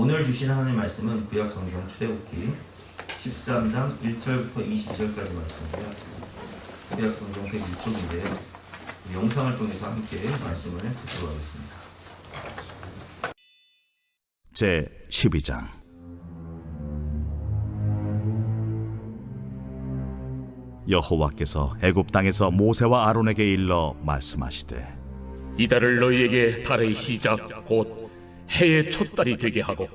오늘 주신 하나님의 말씀은 구약 성경 출애굽기 13장 1절부터 20절까지 말씀이고요. 구약 성경 106쪽인데요. 영상을 통해서 함께 말씀을 듣도록 하겠습니다. 제 12장. 여호와께서 애굽 땅에서 모세와 아론에게 일러 말씀하시되, 이달을 너희에게 달의 시작 곧 해의 첫 달이 되게 하고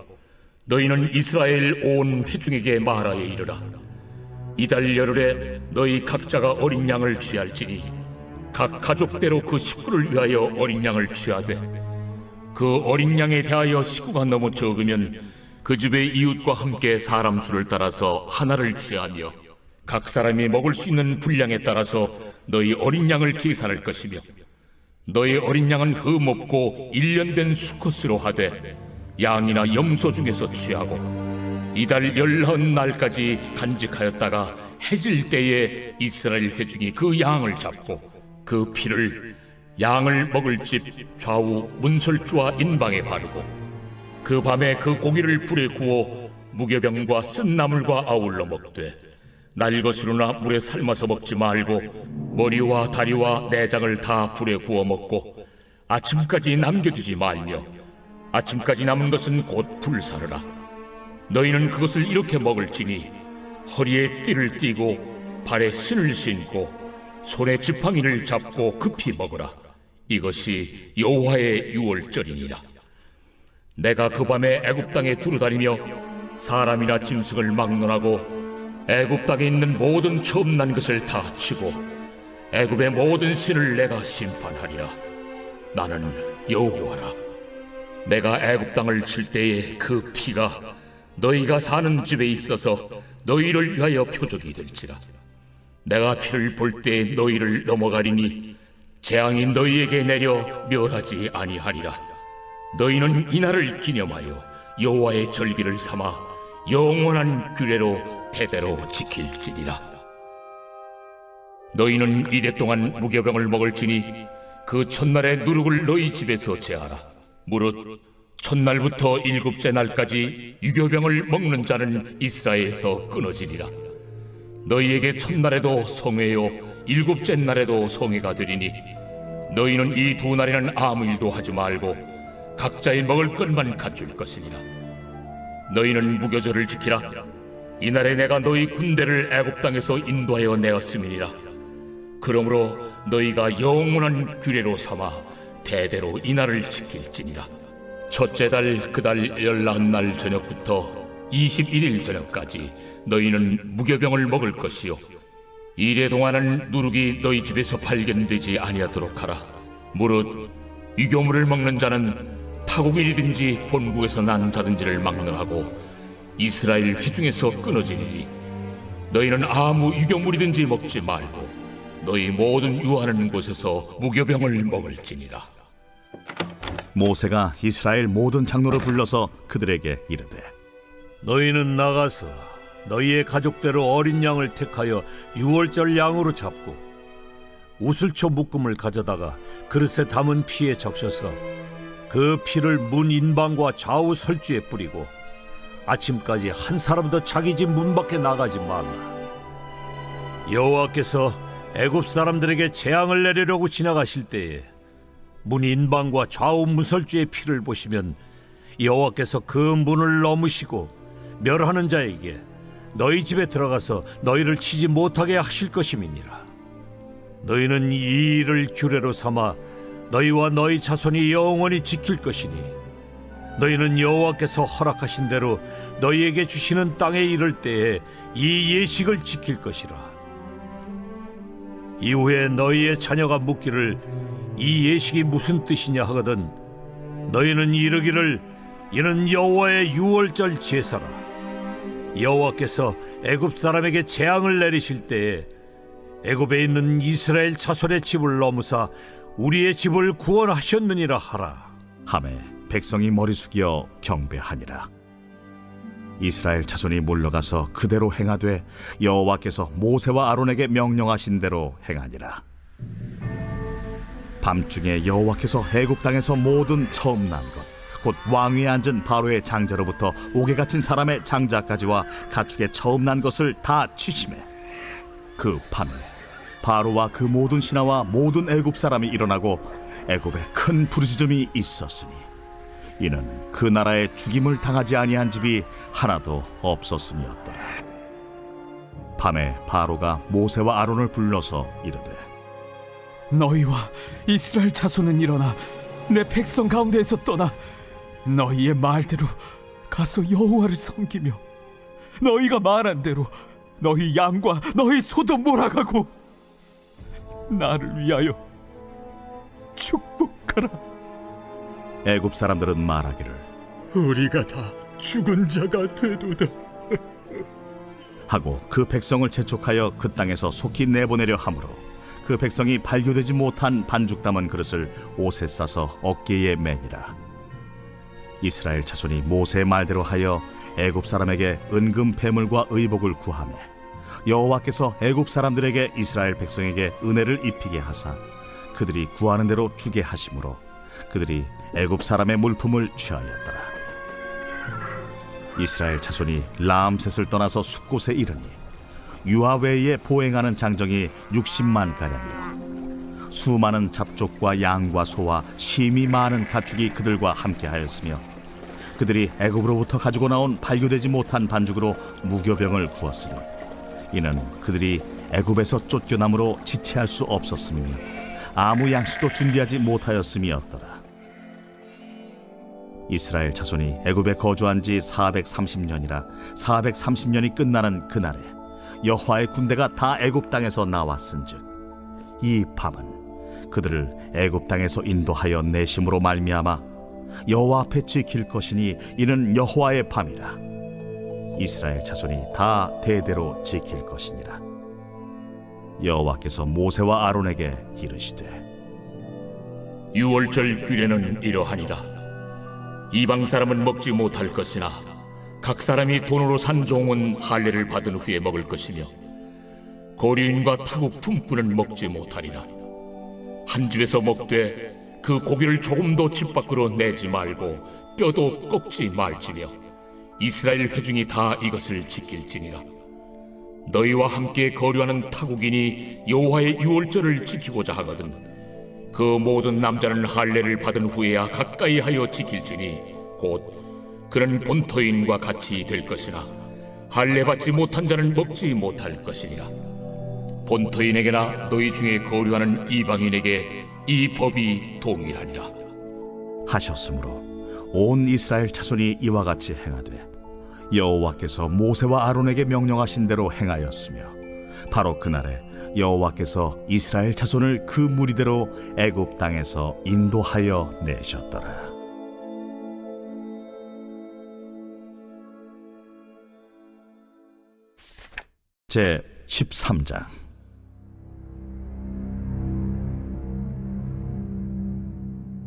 너희는 이스라엘 온 회중에게 말하여 이르라. 이달 열흘에 너희 각자가 어린 양을 취할지니 각 가족대로 그 식구를 위하여 어린 양을 취하되, 그 어린 양에 대하여 식구가 너무 적으면 그 집의 이웃과 함께 사람 수를 따라서 하나를 취하며 각 사람이 먹을 수 있는 분량에 따라서 너희 어린 양을 계산할 것이며, 너희 어린 양은 흠없고 1년 된 수컷으로 하되 양이나 염소 중에서 취하고 이달 19날까지 간직하였다가 해질 때에 이스라엘 회중이 그 양을 잡고 그 피를 양을 먹을 집 좌우 문설주와 인방에 바르고 그 밤에 그 고기를 불에 구워 무교병과 쓴 나물과 아울러 먹되 날것으로나 물에 삶아서 먹지 말고 머리와 다리와 내장을 다 불에 구워 먹고 아침까지 남겨두지 말며 아침까지 남은 것은 곧 불사르라. 너희는 그것을 이렇게 먹을지니 허리에 띠를 띠고 발에 신을 신고 손에 지팡이를 잡고 급히 먹으라. 이것이 여호와의 유월절이니라. 내가 그 밤에 애굽 땅에 두루다니며 사람이나 짐승을 막론하고 애굽 땅에 있는 모든 처음 난 것을 다 치고 애굽의 모든 신을 내가 심판하리라. 나는 여호와라. 내가 애굽 땅을 칠 때에 그 피가 너희가 사는 집에 있어서 너희를 위하여 표적이 될지라. 내가 피를 볼 때 너희를 넘어가리니 재앙이 너희에게 내려 멸하지 아니하리라. 너희는 이날을 기념하여 여호와의 절기를 삼아 영원한 규례로 대대로 지킬지니라. 너희는 이래 동안 무교병을 먹을지니 그 첫날의 누룩을 너희 집에서 제하라. 무릇 첫날부터 일곱째 날까지 유교병을 먹는 자는 이스라엘에서 끊어지리라. 너희에게 첫날에도 성회요 일곱째 날에도 성회가 되리니 너희는 이 두 날에는 아무 일도 하지 말고 각자의 먹을 것만 갖출 것이니라. 너희는 무교절을 지키라. 이날에 내가 너희 군대를 애굽 땅에서 인도하여 내었음이니라. 그러므로 너희가 영원한 규례로 삼아 대대로 이날을 지킬지니라. 첫째 달 그 달 19날 저녁부터 21일 저녁까지 너희는 무교병을 먹을 것이요 이래 동안은 누룩이 너희 집에서 발견되지 아니하도록 하라. 무릇 유교물을 먹는 자는 타국인이든지 본국에서 난 자든지를 막론하고 이스라엘 회중에서 끊어지리니 너희는 아무 유교물이든지 먹지 말고 너희 모든 유하는 곳에서 무교병을 먹을지니라. 모세가 이스라엘 모든 장로를 불러서 그들에게 이르되, 너희는 나가서 너희의 가족대로 어린 양을 택하여 유월절 양으로 잡고 우슬초 묶음을 가져다가 그릇에 담은 피에 적셔서 그 피를 문 인방과 좌우 설주에 뿌리고 아침까지 한 사람도 자기 집 문 밖에 나가지 말라. 여호와께서 애굽 사람들에게 재앙을 내리려고 지나가실 때에 문 인방과 좌우 문설주의 피를 보시면 여호와께서 그 문을 넘으시고 멸하는 자에게 너희 집에 들어가서 너희를 치지 못하게 하실 것임이니라. 너희는 이 일을 규례로 삼아 너희와 너희 자손이 영원히 지킬 것이니 너희는 여호와께서 허락하신 대로 너희에게 주시는 땅에 이를 때에 이 예식을 지킬 것이라. 이후에 너희의 자녀가 묻기를 이 예식이 무슨 뜻이냐 하거든 너희는 이르기를 이는 여호와의 유월절 제사라. 여호와께서 애굽 사람에게 재앙을 내리실 때에 애굽에 있는 이스라엘 자손의 집을 넘으사 우리의 집을 구원하셨느니라 하라. 하매 백성이 머리 숙여 경배하니라. 이스라엘 자손이 물러가서 그대로 행하되 여호와께서 모세와 아론에게 명령하신 대로 행하니라. 밤중에 여호와께서 애굽 땅에서 모든 처음 난 것 곧 왕위에 앉은 바로의 장자로부터 옥에 갇힌 사람의 장자까지와 가축에 처음 난 것을 다 치심해. 그 밤에 바로와 그 모든 신하와 모든 애굽 사람이 일어나고 애굽에 큰 부르짖음이 있었으니 이는 그 나라에 죽임을 당하지 아니한 집이 하나도 없었음이었더라. 밤에 바로가 모세와 아론을 불러서 이르되 너희와 이스라엘 자손은 일어나 내 백성 가운데에서 떠나 너희의 말대로 가서 여호와를 섬기며 너희가 말한 대로 너희 양과 너희 소도 몰아가고 나를 위하여 축복하라. 애굽 사람들은 말하기를 우리가 다 죽은 자가 되도다. 하고 그 백성을 재촉하여 그 땅에서 속히 내보내려 하므로 그 백성이 발교되지 못한 반죽 담은 그릇을 옷에 싸서 어깨에 매니라. 이스라엘 자손이 모세의 말대로 하여 애굽 사람에게 은금 패물과 의복을 구하매 여호와께서 애굽 사람들에게 이스라엘 백성에게 은혜를 입히게 하사 그들이 구하는 대로 주게 하심으로 그들이 애굽 사람의 물품을 취하였더라. 이스라엘 자손이 라암셋을 떠나서 숫곳에 이르니 유아 외에 보행하는 장정이 60만 가량이요 수많은 잡족과 양과 소와 심이 많은 가축이 그들과 함께하였으며 그들이 애굽으로부터 가지고 나온 발교되지 못한 반죽으로 무교병을 구웠으니 이는 그들이 애굽에서 쫓겨남으로 지체할 수 없었으며 아무 양식도 준비하지 못하였음이었더라. 이스라엘 자손이 애굽에 거주한 지 430년이라 430년이 끝나는 그날에 여호와의 군대가 다 애굽 땅에서 나왔은즉 이 밤은 그들을 애굽 땅에서 인도하여 내심으로 말미암아 여호와 앞에 지킬 것이니 이는 여호와의 밤이라. 이스라엘 자손이 다 대대로 지킬 것이니라. 여호와께서 모세와 아론에게 이르시되 유월절 규례는 이러하니라. 이방 사람은 먹지 못할 것이나 각 사람이 돈으로 산 종은 할례를 받은 후에 먹을 것이며 고리인과 타국 품꾼은 먹지 못하리라. 한 집에서 먹되 그 고기를 조금도 집 밖으로 내지 말고 뼈도 꺾지 말지며 이스라엘 회중이 다 이것을 지킬지니라. 너희와 함께 거류하는 타국인이 여호와의 유월절을 지키고자 하거든 그 모든 남자는 할례를 받은 후에야 가까이 하여 지킬지니 곧 그는 본토인과 같이 될 것이나 할례 받지 못한 자는 먹지 못할 것이니라. 본토인에게나 너희 중에 거류하는 이방인에게 이 법이 동일하니라. 하셨으므로 온 이스라엘 자손이 이와 같이 행하되 여호와께서 모세와 아론에게 명령하신 대로 행하였으며 바로 그날에 여호와께서 이스라엘 자손을 그 무리대로 애굽 땅에서 인도하여 내셨더라. 제 13장.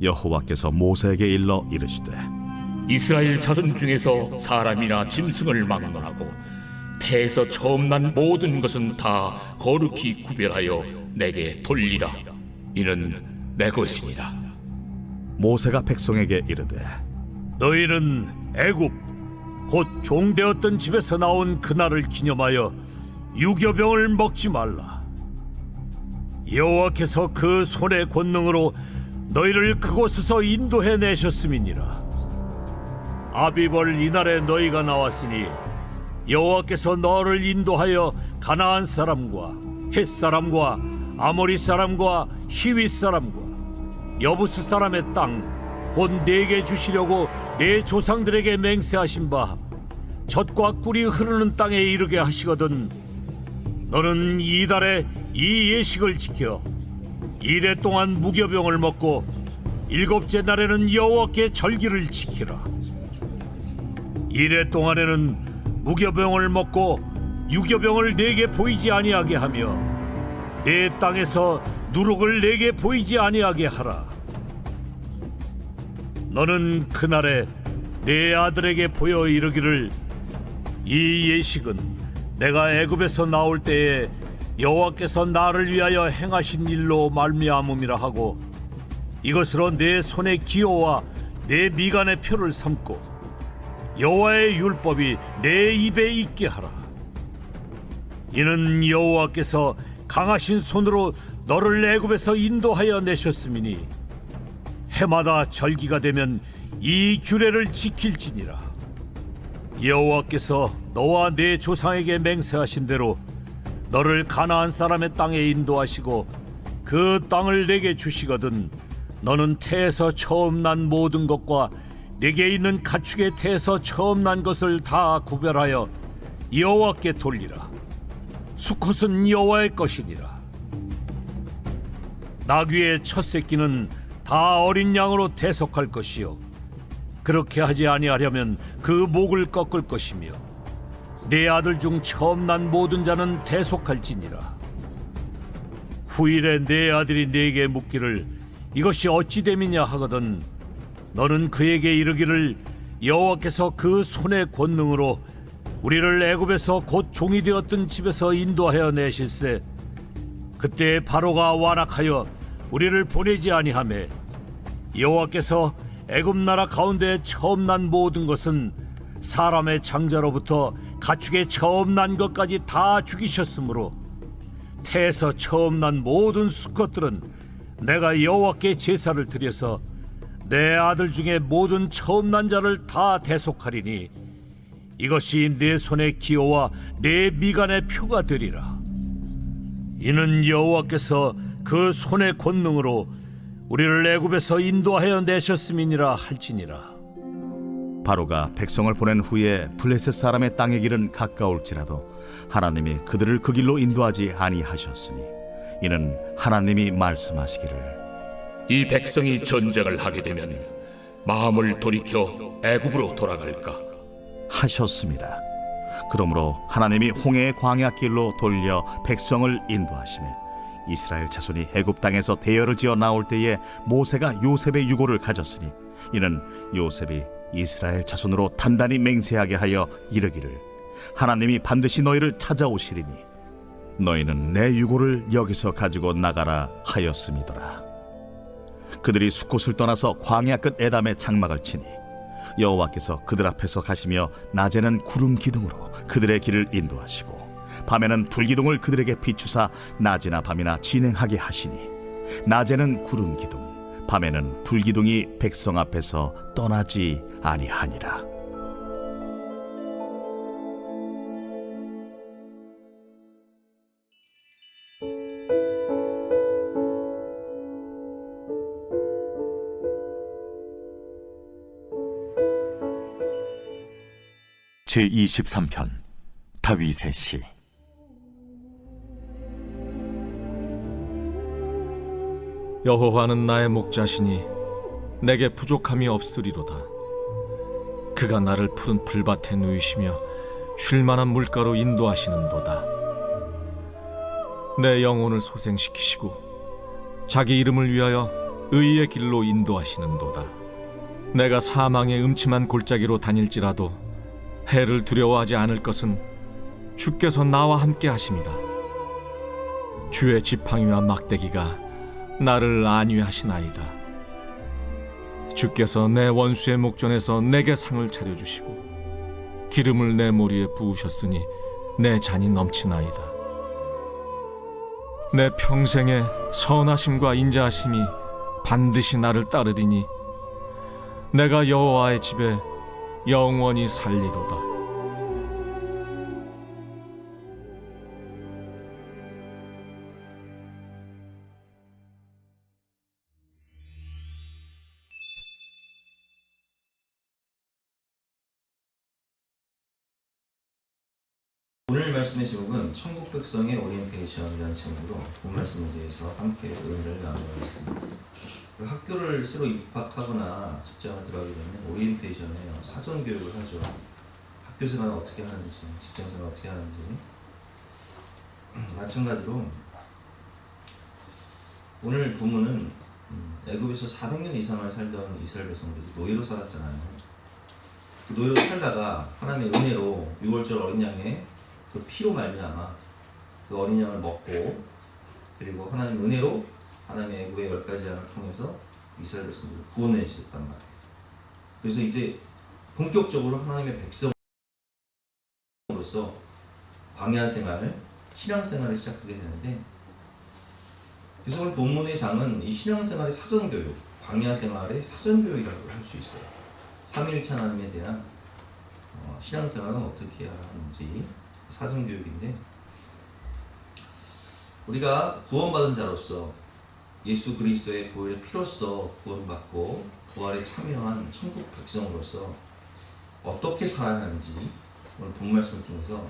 여호와께서 모세에게 일러 이르시되 이스라엘 자손 중에서 사람이나 짐승을 막론하고 태에서 처음 난 모든 것은 다 거룩히 구별하여 내게 돌리라. 이는 내 것이니라. 모세가 백성에게 이르되 너희는 애굽 곧 종되었던 집에서 나온 그날을 기념하여 유교병을 먹지 말라. 여호와께서 그 손의 권능으로 너희를 그곳에서 인도해 내셨음이니라. 아비벌 이날에 너희가 나왔으니 여호와께서 너를 인도하여 가나안 사람과 헷 사람과 아모리 사람과 히윗 사람과 여부스 사람의 땅 곧 내게 주시려고 내 조상들에게 맹세하신 바 젖과 꿀이 흐르는 땅에 이르게 하시거든 너는 이달에 이 예식을 지켜 이래 동안 무교병을 먹고 일곱째 날에는 여호와께 절기를 지키라. 이래 동안에는 무교병을 먹고 유교병을 내게 보이지 아니하게 하며 내 땅에서 누룩을 내게 보이지 아니하게 하라. 너는 그날에 내 아들에게 보여 이르기를 이 예식은 내가 애굽에서 나올 때에 여호와께서 나를 위하여 행하신 일로 말미암음이라 하고 이것으로 내 손의 기호와 내 미간의 표를 삼고 여호와의 율법이 내 입에 있게 하라. 이는 여호와께서 강하신 손으로 너를 애굽에서 인도하여 내셨음이니 해마다 절기가 되면 이 규례를 지킬지니라. 여호와께서 너와 네 조상에게 맹세하신 대로 너를 가나안 사람의 땅에 인도하시고 그 땅을 내게 주시거든 너는 태에서 처음 난 모든 것과 내게 있는 가축의 태에서 처음 난 것을 다 구별하여 여호와께 돌리라. 수컷은 여호와의 것이니라. 나귀의 첫 새끼는 다 어린 양으로 대속할 것이요 그렇게 하지 아니하려면 그 목을 꺾을 것이며 네 아들 중 처음 난 모든 자는 대속할지니라. 후일에 네 아들이 네게 묻기를 이것이 어찌 됨이냐 하거든 너는 그에게 이르기를 여호와께서 그 손의 권능으로 우리를 애굽에서 곧 종이 되었던 집에서 인도하여 내실세 그때 바로가 완악하여 우리를 보내지 아니하매 여호와께서 애굽 나라 가운데 처음 난 모든 것은 사람의 장자로부터 가축의 처음 난 것까지 다 죽이셨으므로 태에서 처음 난 모든 수컷들은 내가 여호와께 제사를 드려서 내 아들 중에 모든 처음 난 자를 다 대속하리니 이것이 내 손의 기호와 내 미간의 표가 되리라. 이는 여호와께서 그 손의 권능으로 우리를 애굽에서 인도하여 내셨음이니라 할지니라. 바로가 백성을 보낸 후에 블레셋 사람의 땅의 길은 가까울지라도 하나님이 그들을 그 길로 인도하지 아니하셨으니 이는 하나님이 말씀하시기를 이 백성이 전쟁을 하게 되면 마음을 돌이켜 애굽으로 돌아갈까? 하셨습니다. 그러므로 하나님이 홍해의 광야길로 돌려 백성을 인도하시매 이스라엘 자손이 애굽 땅에서 대열을 지어 나올 때에 모세가 요셉의 유고를 가졌으니 이는 요셉이 이스라엘 자손으로 단단히 맹세하게 하여 이르기를 하나님이 반드시 너희를 찾아오시리니 너희는 내 유고를 여기서 가지고 나가라 하였음이더라. 그들이 숫곳을 떠나서 광야 끝 에담에 장막을 치니 여호와께서 그들 앞에서 가시며 낮에는 구름 기둥으로 그들의 길을 인도하시고 밤에는 불기둥을 그들에게 비추사 낮이나 밤이나 진행하게 하시니 낮에는 구름 기둥 밤에는 불기둥이 백성 앞에서 떠나지 아니하니라. 제23편 다윗의 시. 여호와는 나의 목자시니 내게 부족함이 없으리로다. 그가 나를 푸른 풀밭에 누이시며 쉴 만한 물가로 인도하시는도다. 내 영혼을 소생시키시고 자기 이름을 위하여 의의 길로 인도하시는도다. 내가 사망의 음침한 골짜기로 다닐지라도 해를 두려워하지 않을 것은 주께서 나와 함께 하심이라. 주의 지팡이와 막대기가 나를 안위하시나이다. 주께서 내 원수의 목전에서 내게 상을 차려주시고 기름을 내 머리에 부으셨으니 내 잔이 넘치나이다. 내 평생에 선하심과 인자하심이 반드시 나를 따르리니 내가 여호와의 집에 영원히 살리로다. 오늘 말씀의 제목은 천국 백성의 오리엔테이션이라는 제목으로 본 말씀에 대해서 함께 은혜를 나누겠습니다. 학교를 새로 입학하거나 직장을 들어가게 되면 오리엔테이션에 사전 교육을 하죠. 학교 생활을 어떻게 하는지, 직장 생활을 어떻게 하는지. 마찬가지로 오늘 본문은 애굽에서 400년 이상을 살던 이스라엘 백성들이 노예로 살았잖아요. 그 노예로 살다가 하나님의 은혜로 6월절 어린 양의 그 피로 말미암아 그 어린 양을 먹고 그리고 하나님 은혜로 하나님의 애굽의 10가지 양을 통해서 이스라엘 백성들을 구원해 주셨단 말이에요. 그래서 이제 본격적으로 하나님의 백성으로서 광야 생활, 신앙 생활을 시작하게 되는데, 그래서 오늘 본문의 장은 이 신앙 생활의 사전 교육, 광야 생활의 사전 교육이라고 할 수 있어요. 삼위일체 하나님에 대한 신앙 생활은 어떻게 해야 하는지 사전 교육인데, 우리가 구원받은 자로서 예수 그리스도의 보혈의 피로써 구원받고 부활에 참여한 천국 백성으로서 어떻게 살아야 하는지 오늘 본 말씀을 통해서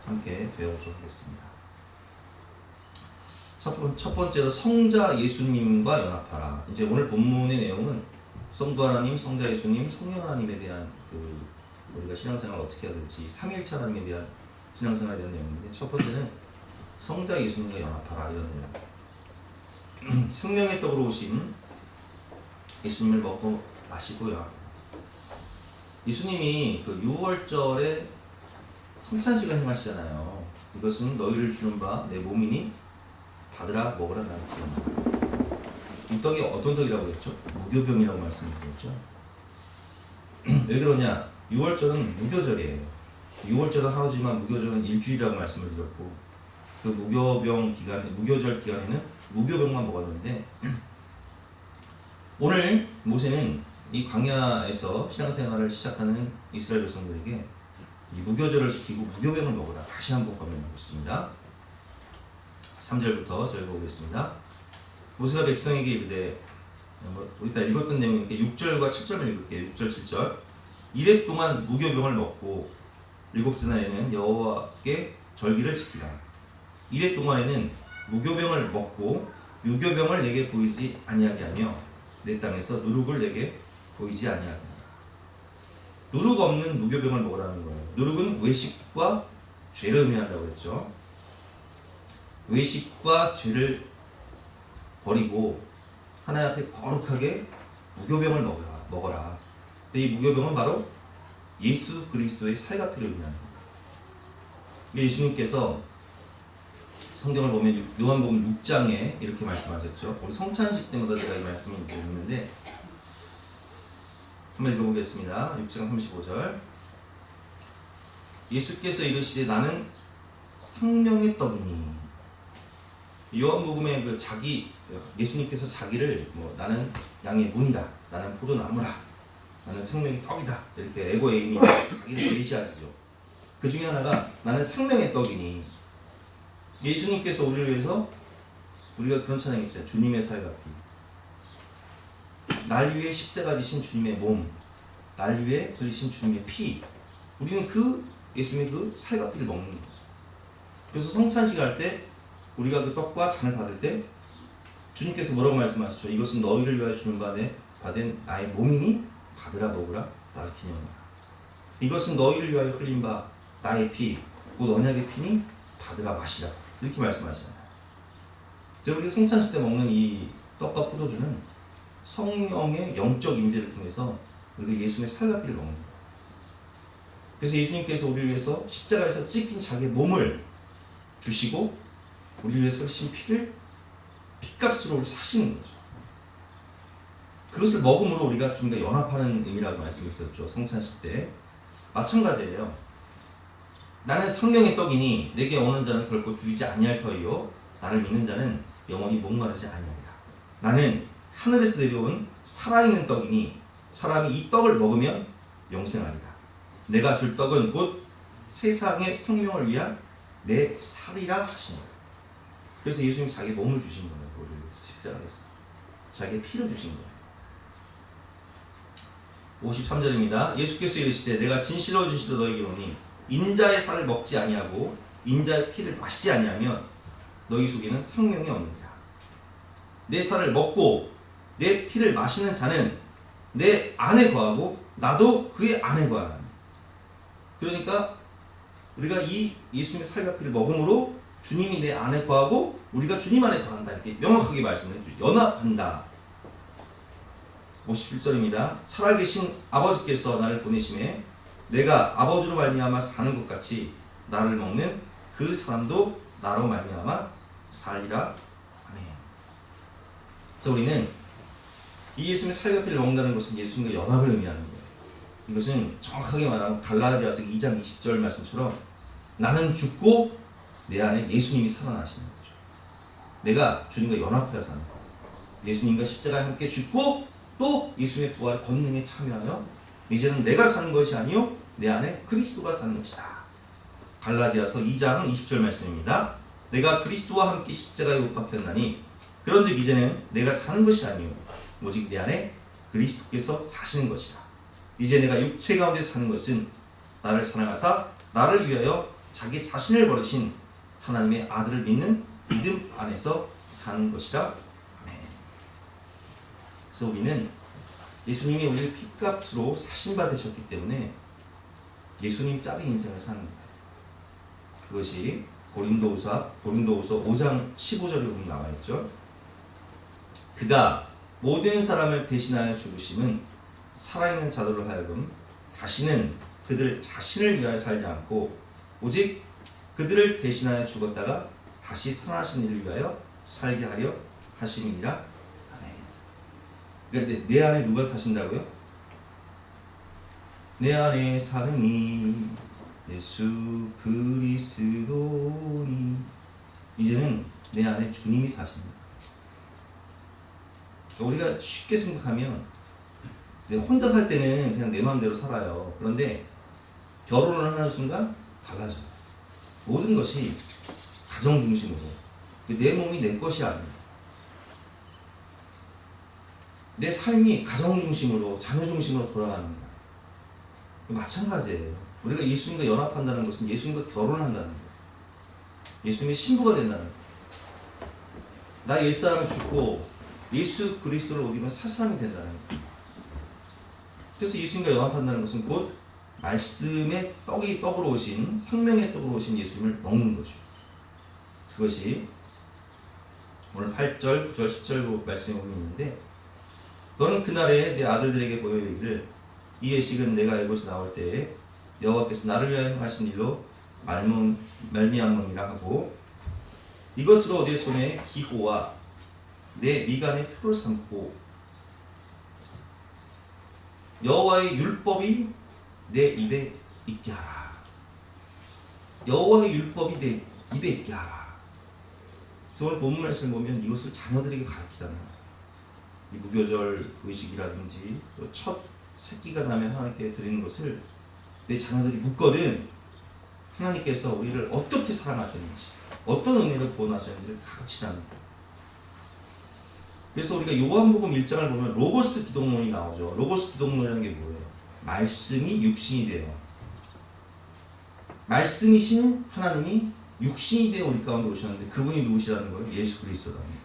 함께 배워보도록 하겠습니다. 첫 번째로 성자 예수님과 연합하라. 이제 오늘 본문의 내용은 성부 하나님, 성자 예수님, 성령 하나님에 대한 우리가 신앙생활을 어떻게 해야 될지, 삼위일체 하나님에 대한 신앙생활에 대한 내용인데, 첫 번째는 성자 예수님과 연합하라 이런 내용. 생명의 떡으로 오신 예수님을 먹고 마시고요. 예수님이 그 유월절에 성찬식을 행하시잖아요. 이것은 너희를 주는 바 내 몸이니 받으라 먹으라 나는 기름이다. 이 떡이 어떤 떡이라고 했죠? 무교병이라고 말씀드렸죠. 왜 그러냐? 유월절은 무교절이에요. 유월절은 하루지만 무교절은 일주일이라고 말씀을 드렸고, 그 무교절 기간에는 무교병만 먹었는데, 오늘 모세는 이 광야에서 신앙생활을 시작하는 이스라엘 백성들에게 이 무교절을 지키고 무교병을 먹으라 다시 한번 권면하고 있습니다. 3절부터 저희가 보겠습니다. 모세가 백성에게 이르되, 우리 다 읽었던 내용이니까 6절과 7절을 읽을게요. 6절, 7절. 이래 동안 무교병을 먹고 일곱째 날에는 여호와께 절기를 지키라. 이래 동안에는 무교병을 먹고 유교병을 내게 보이지 아니하게 하며 내 땅에서 누룩을 내게 보이지 아니하게 하라. 누룩 없는 무교병을 먹으라는 거예요. 누룩은 외식과 죄를 의미한다고 했죠. 외식과 죄를 버리고 하나님 앞에 거룩하게 무교병을 먹어라. 근데 이 무교병은 바로 예수 그리스도의 살과 피를 의미하는 거예요. 예수님께서 성경을 보면 요한복음 6장에 이렇게 말씀하셨죠. 우리 성찬식 때마다 제가 이 말씀을 읽는데 한번 읽어보겠습니다. 6장 35절. 예수께서 이르시되 나는 생명의 떡이니. 요한복음에 예수님께서 자기를 나는 양의 문이다, 나는 포도나무라, 나는 생명의 떡이다 이렇게 에고 에이미 자기를 계시하시죠. 그 중에 하나가 나는 생명의 떡이니. 예수님께서 우리를 위해서, 우리가 그런 찬양 있잖아요. 주님의 살과 피. 날 위해 십자가 지신 주님의 몸, 날 위해 흘리신 주님의 피. 우리는 그 예수님의 그 살과 피를 먹는 거예요. 그래서 성찬식 할 때 우리가 그 떡과 잔을 받을 때 주님께서 뭐라고 말씀하시죠? 이것은 너희를 위하여 주는 바 받은 나의 몸이니 받으라 먹으라 나를 기념하라. 이것은 너희를 위하여 흘린 바 나의 피, 곧 언약의 피니 받으라 마시라. 이렇게 말씀하시잖아요. 우리가 성찬식 때 먹는 이 떡과 포도주는 성령의 영적 임재를 통해서 우리가 예수님의 살과 피를 먹는 거예요. 그래서 예수님께서 우리를 위해서 십자가에서 찢긴 자기의 몸을 주시고 우리를 위해서 흘리신 피를 피값으로 우리 사시는 거죠. 그것을 먹음으로 우리가 주님과 연합하는 의미라고 말씀을 드렸죠. 성찬식 때. 마찬가지예요. 나는 생명의 떡이니 내게 오는 자는 결코 줄이지 아니할 터이요 나를 믿는 자는 영원히 목마르지 아니하리라. 나는 하늘에서 내려온 살아있는 떡이니 사람이 이 떡을 먹으면 영생하리라. 내가 줄 떡은 곧 세상의 생명을 위한 내 살이라 하시니라. 그래서 예수님이 자기 몸을 주신 거예요. 우리를 위해서 십자가에서 자기의 피를 주신 거예요. 53절입니다. 예수께서 이르시되 내가 진실로 진실로 너희에게 이르노니 인자의 살을 먹지 아니하고 인자의 피를 마시지 아니하면 너희 속에는 생명이 없느니라. 내 살을 먹고 내 피를 마시는 자는 내 안에 거하고 나도 그의 안에 거하라. 그러니까 우리가 이 예수님의 살과 피를 먹음으로 주님이 내 안에 거하고 우리가 주님 안에 거한다. 이렇게 명확하게 말씀을 해주죠. 연합한다. 57절입니다. 살아계신 아버지께서 나를 보내심에 내가 아버지로 말미암아 사는 것 같이 나를 먹는 그 사람도 나로 말미암아 살리라. 아멘. 자, 우리는 이 예수님의 살과 피를 먹는다는 것은 예수님과 연합을 의미하는 거예요. 이것은 정확하게 말하면 갈라디아서 2장 20절 말씀처럼 나는 죽고 내 안에 예수님이 살아나시는 거죠. 내가 주님과 연합하여 사는 거예요. 예수님과 십자가에 함께 죽고 또 예수님의 부활의 권능에 참여하여 이제는 내가 사는 것이 아니요 내 안에 그리스도가 사는 것이다. 갈라디아서 2장 20절 말씀입니다. 내가 그리스도와 함께 십자가에 못 박혔나니 그런즉 이제는 내가 사는 것이 아니요 오직 내 안에 그리스도께서 사시는 것이다. 이제 내가 육체 가운데 사는 것은 나를 사랑하사 나를 위하여 자기 자신을 버리신 하나님의 아들을 믿는 믿음 안에서 사는 것이라. 아멘. 그래서 우리는 예수님이 우리를 핏값으로 사신 받으셨기 때문에 예수님 짝의 인생을 사는 거예요. 그것이 고린도후서 5장 15절에 보면 나와 있죠. 그가 모든 사람을 대신하여 죽으심은 살아있는 자들로 하여금 다시는 그들 자신을 위하여 살지 않고 오직 그들을 대신하여 죽었다가 다시 살아나신 이를 위하여 살게 하려 하심이니라. 아멘. 그러니까 내 안에 누가 사신다고요? 내 안에 사느니 예수 그리스도니. 이제는 내 안에 주님이 사십니다. 우리가 쉽게 생각하면 내가 혼자 살 때는 그냥 내 마음대로 살아요. 그런데 결혼을 하는 순간 달라져요. 모든 것이 가정 중심으로. 내 몸이 내 것이 아니에요. 내 삶이 가정 중심으로, 자녀 중심으로 돌아갑니다. 마찬가지예요. 우리가 예수님과 연합한다는 것은 예수님과 결혼한다는 거예요. 예수님의 신부가 된다는 거예요. 나 옛사람을 죽고 예수 그리스도를 얻으면 새 사람이 된다는 거예요. 그래서 예수님과 연합한다는 것은 곧 말씀의 떡으로 오신, 생명의 떡으로 오신 예수님을 먹는 거죠. 그것이 오늘 8절, 9절, 10절 말씀에 보면 있는데, 너는 그날에 내 아들들에게 보여 이르기를 이 예식은 내가 이곳에 나올 때에 여호와께서 나를 위하여 행하신 일로 말미암음이라 하고, 이것으로 내 손에 기호와 내 미간에 표를 삼고 여호와의 율법이 내 입에 있게 하라. 여호와의 율법이 내 입에 있게 하라. 오늘 본문 말씀 보면 이것을 자녀들에게 가르치라는 거예요. 이 무교절 의식이라든지 또 첫 새끼가 나면 하나님께 드리는 것을 내 자녀들이 묻거든 하나님께서 우리를 어떻게 사랑하셨는지, 어떤 은혜를 구원하셨는지를 가르치라는 거예요. 그래서 우리가 요한복음 1장을 보면 로고스 기독론이 나오죠. 로고스 기독론이라는 게 뭐예요? 말씀이 육신이 돼요. 말씀이신 하나님이 육신이 되어 우리 가운데 오셨는데 그분이 누구시라는 거예요? 예수 그리스도라는 거예요.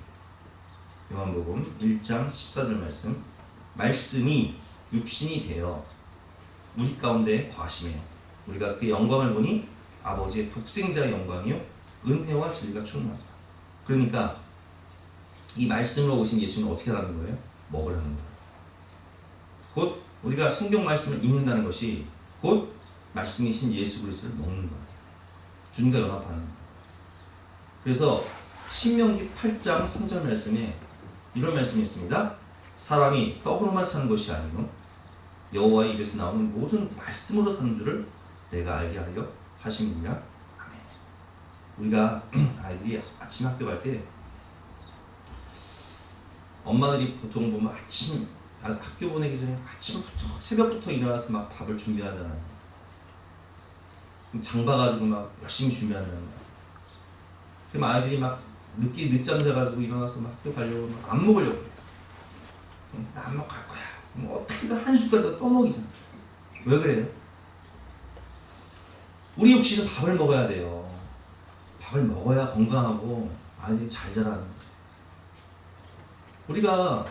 요한복음 1장 14절 말씀. 말씀이 육신이 되어 우리 가운데 거하시며 우리가 그 영광을 보니 아버지의 독생자의 영광이요 은혜와 진리가 충만하다. 그러니까 이 말씀으로 오신 예수님은 어떻게 하는 거예요? 먹으라는 거예요. 곧 우리가 성경 말씀을 읽는다는 것이 곧 말씀이신 예수 그리스도를 먹는 거예요. 주님과 연합하는 거예요. 그래서 신명기 8장 3절 말씀에 이런 말씀이 있습니다. 사람이 떡으로만 사는 것이 아니요 여호와의 입에서 나오는 모든 말씀으로 사는 줄을 내가 알게 하려 하심이니라. 아멘. 우리가 아이들이 아침 학교 갈 때 엄마들이 보통 보면 아침 학교 보내기 전에 아침부터 새벽부터 일어나서 막 밥을 준비하잖아요. 장 봐가지고 막 열심히 준비한다는 거야. 그럼 아이들이 막 늦잠 자가지고 일어나서 막 학교 가려고 안 먹으려고 해요. 나 안 먹고 갈 거야. 어떻게든 한 숟가락 떠먹이잖아. 왜 그래요? 우리 육신은 밥을 먹어야 돼요. 밥을 먹어야 건강하고 아이들이 잘 자라는 거예요. 우리가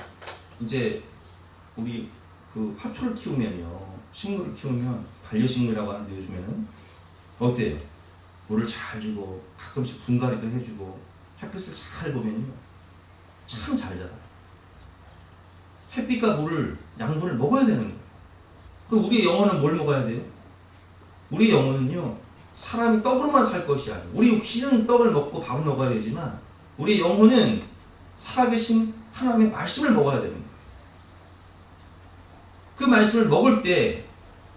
이제 우리 그 화초를 키우면요, 식물을 키우면 반려식물이라고 하는데 요즘에는 어때요? 물을 잘 주고 가끔씩 분갈이도 해주고 햇빛을 잘 보면요 참 잘 자라요. 햇빛과 물을 양분을 먹어야 되는 거예요. 그럼 우리의 영혼은 뭘 먹어야 돼요? 우리 영혼은요 사람이 떡으로만 살 것이 아니에요. 우리 육신은 떡을 먹고 밥을 먹어야 되지만 우리 영혼은 살아계신 하나님의 말씀을 먹어야 되는 거예요. 그 말씀을 먹을 때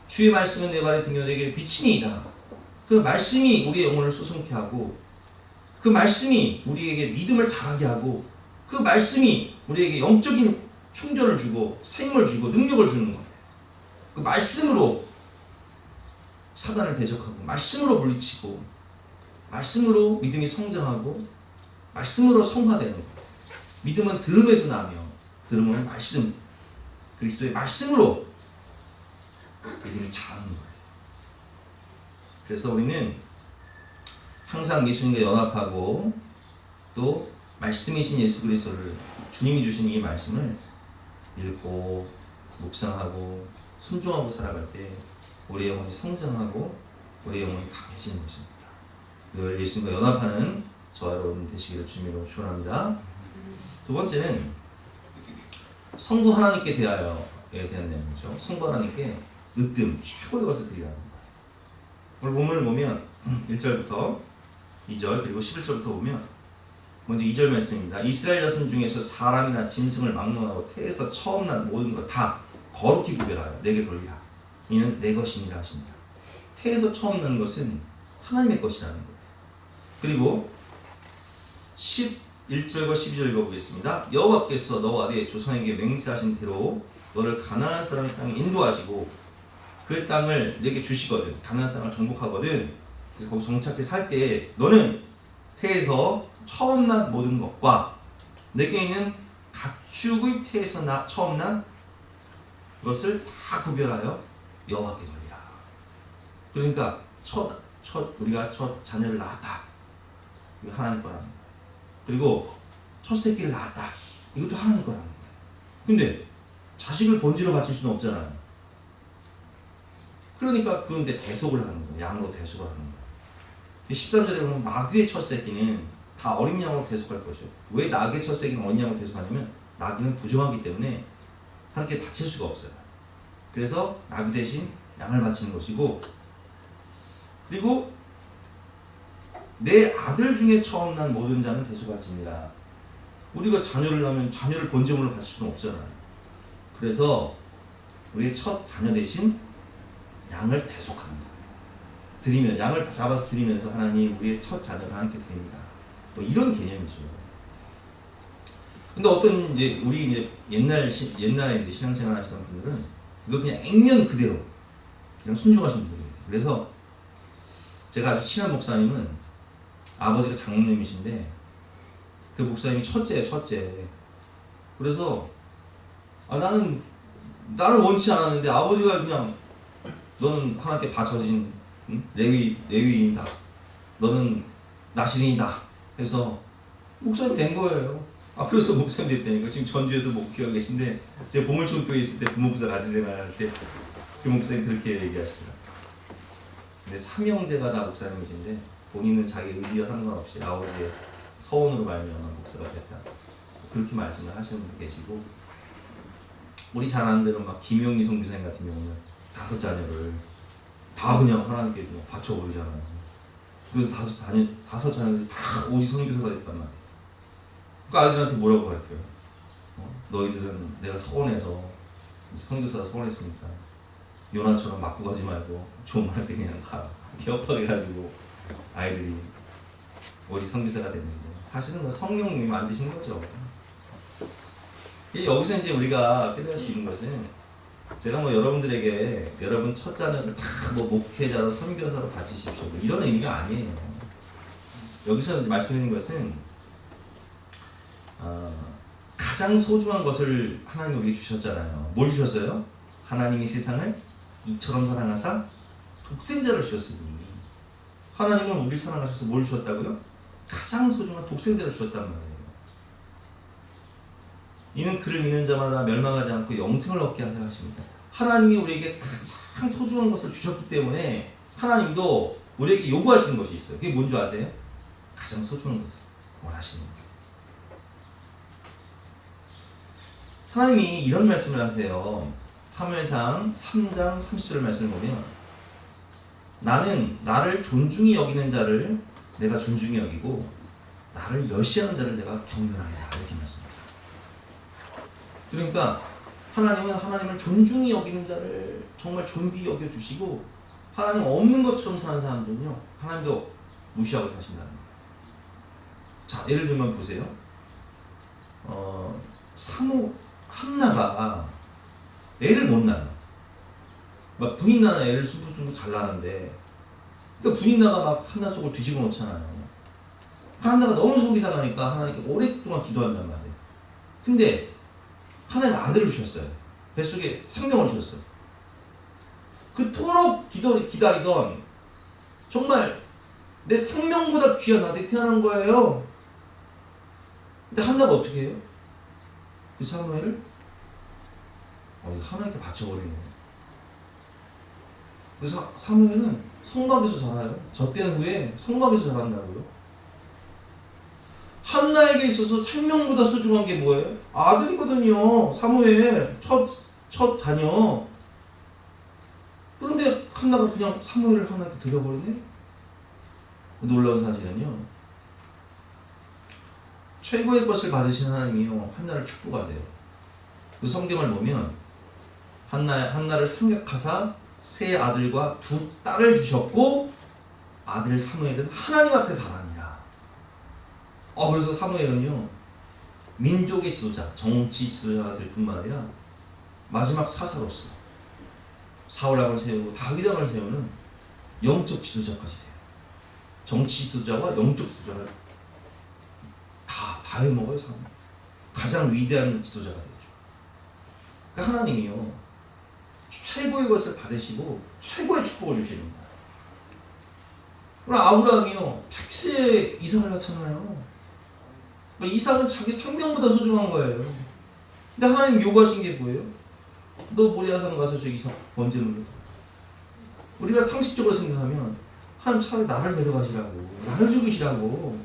주의 말씀은 내 발에 등이요 내 길에 빛이니이다. 그 말씀이 우리의 영혼을 소송케 하고 그 말씀이 우리에게 믿음을 자라게 하고 그 말씀이 우리에게 영적인 충전을 주고 생명을 주고 능력을 주는 거예요. 그 말씀으로 사단을 대적하고 말씀으로 물리치고 말씀으로 믿음이 성장하고 말씀으로 성화되는 거예요. 믿음은 들음에서 나며 들음은 말씀 그리스도의 말씀으로 믿음이 자라는 거예요. 그래서 우리는 항상 예수님과 연합하고 또 말씀이신 예수 그리스도를 주님이 주신 이 말씀을 읽고 묵상하고 순종하고 살아갈 때 우리의 영혼이 성장하고 우리의 영혼이 강해지는 것입니다. 늘 예수님과 연합하는 저와 여러분 되시기를 주님으로 축원합니다. 두 번째는 성도 하나님께 대하여에 대한 내용이죠. 성도 하나님께 으뜸, 최고의 것을 드리라는 거예요. 오늘 본문을 보면 1절부터 2절 그리고 11절부터 보면 먼저 2절 말씀입니다. 이스라엘 자손 중에서 사람이나 짐승을 막론하고 태에서 처음 난 모든 것 다 거룩히 구별하여 내게 돌리라. 이는 내 것이니라 하신다. 태에서 처음 난 것은 하나님의 것이라는 거예요. 그리고 11절과 12절 읽어보겠습니다. 여호와께서 너와 네 조상에게 맹세하신 대로 너를 가나안 사람의 땅에 인도하시고 그 땅을 내게 주시거든 가나안 땅을 정복하거든 그래서 거기 정착해 살 때 너는 태에서 처음 난 모든 것과 내게 있는 가축의 태에서 처음 난 것을 다 구별하여 여호와께 돌리라. 그러니까 우리가 첫 자녀를 낳았다. 이거 하나님 거라는 거예요. 그리고 첫 새끼를 낳았다. 이것도 하나님 거라는 거예요. 근데 자식을 본지로 바칠 수는 없잖아요. 그러니까 그런데 대속을 하는 거예요. 양으로 대속을 하는 거예요. 13절에 보면 나귀의 첫 새끼는 다 어린 양으로 대속할 것이요. 왜 나귀의 첫 새끼는 어린 양으로 대속하냐면 나귀는 부정하기 때문에 하나님께 바칠 수가 없어요. 그래서 나귀 대신 양을 바치는 것이고 그리고 내 아들 중에 처음 난 모든 자는 대속할지니라. 우리가 자녀를 낳으면 자녀를 번제물로 바칠 수는 없잖아요. 그래서 우리의 첫 자녀 대신 양을 대속하는 거예요. 드리면 양을 잡아서 드리면서 하나님 우리의 첫 자녀를 하나님께 드립니다. 뭐 이런 개념이죠. 근데 어떤 이제 우리 이제 옛날에 이제 신앙생활 하시던 분들은 이거 그냥 액면 그대로 그냥 순종하시는 분들이에요. 그래서 제가 아주 친한 목사님은 아버지가 장로님이신데 그 목사님이 첫째예요, 첫째. 그래서 나는 원치 않았는데 아버지가 그냥 너는 하나님께 바쳐진 레위인이다. 너는 나실인이다. 해서 목사님 된 거예요. 그래서 목사님 됐다니까. 지금 전주에서 목회가 계신데 제가 보물초교에 있을 때 부목사 같이 생활할 때 그 목사님 그렇게 얘기하시더라고요. 근데 삼형제가 다 목사님이신데 본인은 자기 의지와 상관없이 아버지의 서원으로 말미암아 목사가 됐다. 그렇게 말씀을 하시는 분 계시고 우리 잘 아는 대로 막 김용희 선교사님 같은 경우는 5 자녀를 다 그냥 하나님께 그냥 바쳐버리잖아요. 그래서 5 자녀들이 다 오직 선교사가 됐단 말이에요. 그 아이들한테 뭐라고 할게요? 너희들은 내가 서원해서 선교사가 서원했으니까 요나처럼 맞고 가지 말고 좋은 말 때 그냥 가. 기업하게 해가지고 아이들이 오직 선교사가 됐는데 사실은 성령님이 만드신 거죠. 여기서 이제 우리가 깨달을 수 있는 것은 제가 여러분들에게 여러분 첫 자녀를 다 목회자로 선교사로 바치십시오 이런 의미가 아니에요. 여기서 말씀드리는 것은 가장 소중한 것을 하나님 우리에게 주셨잖아요. 뭘 주셨어요? 하나님이 세상을 이처럼 사랑하사 독생자를 주셨으니 하나님은 우리를 사랑하셔서 뭘 주셨다고요? 가장 소중한 독생자를 주셨단 말이에요. 이는 그를 믿는 자마다 멸망하지 않고 영생을 얻게 하려 하십니다. 하나님이 우리에게 가장 소중한 것을 주셨기 때문에 하나님도 우리에게 요구하시는 것이 있어요. 그게 뭔지 아세요? 가장 소중한 것을 원하시는 거예요. 하나님이 이런 말씀을 하세요. 사무엘상 3장 30절 말씀을 보면 나는 나를 존중히 여기는 자를 내가 존중히 여기고 나를 멸시하는 자를 내가 경멸하리라 이렇게 말씀합니다. 그러니까 하나님은 하나님을 존중히 여기는 자를 정말 존귀히 여겨주시고 하나님 없는 것처럼 사는 사람들은요 하나님도 무시하고 사신다는 거예요. 자, 예를 들면 보세요. 한나가 애를 못 낳아. 막 분인 나는 애를 숨고 잘 낳는데 그러니까 분인 나가 막 한나 속을 뒤집어 놓잖아요. 한나가 너무 속이 상하니까 하나님께 오랫동안 기도한단 말이에요. 근데 하나님 아들을 주셨어요. 뱃속에 생명을 주셨어요. 그토록 기다리던 정말 내 생명보다 귀한 아들이 태어난 거예요. 근데 한나가 어떻게 해요? 그 사무엘을 하나님께 바쳐버리는 거예요. 그래서 사무엘은 성막에서 자라요. 젖된 후에 성막에서 자란다고요. 한나에게 있어서 생명보다 소중한 게 뭐예요? 아들이거든요. 사무엘 첫 자녀. 그런데 한나가 그냥 사무엘을 하나님께 드려버리네? 놀라운 사실은요. 최고의 것을 받으신 하나님이요. 한나를 축복하세요. 그 성경을 보면 한나를 생각하사 세 아들과 두 딸을 주셨고 아들 사무엘은 하나님 앞에서 하나니라. 그래서 사무엘은요. 민족의 지도자, 정치 지도자가 될 뿐만 아니라 마지막 사사로서 사울왕을 세우고 다윗왕을 세우는 영적 지도자까지 돼요. 정치 지도자와 영적 지도자를 다 해먹어요. 사무엘. 가장 위대한 지도자가 되죠. 그러니까 하나님이요. 최고의 것을 받으시고 최고의 축복을 주시는 거예요. 그럼 아브라함이요. 100세에 이삭을 낳잖아요. 이삭은 자기 생명보다 소중한 거예요. 근데 하나님 요구하신 게 뭐예요? 너 모리아산 가서 저 이삭 번제 물려. 우리가 상식적으로 생각하면 하나님 차라리 나를 데려가시라고, 나를 죽이시라고.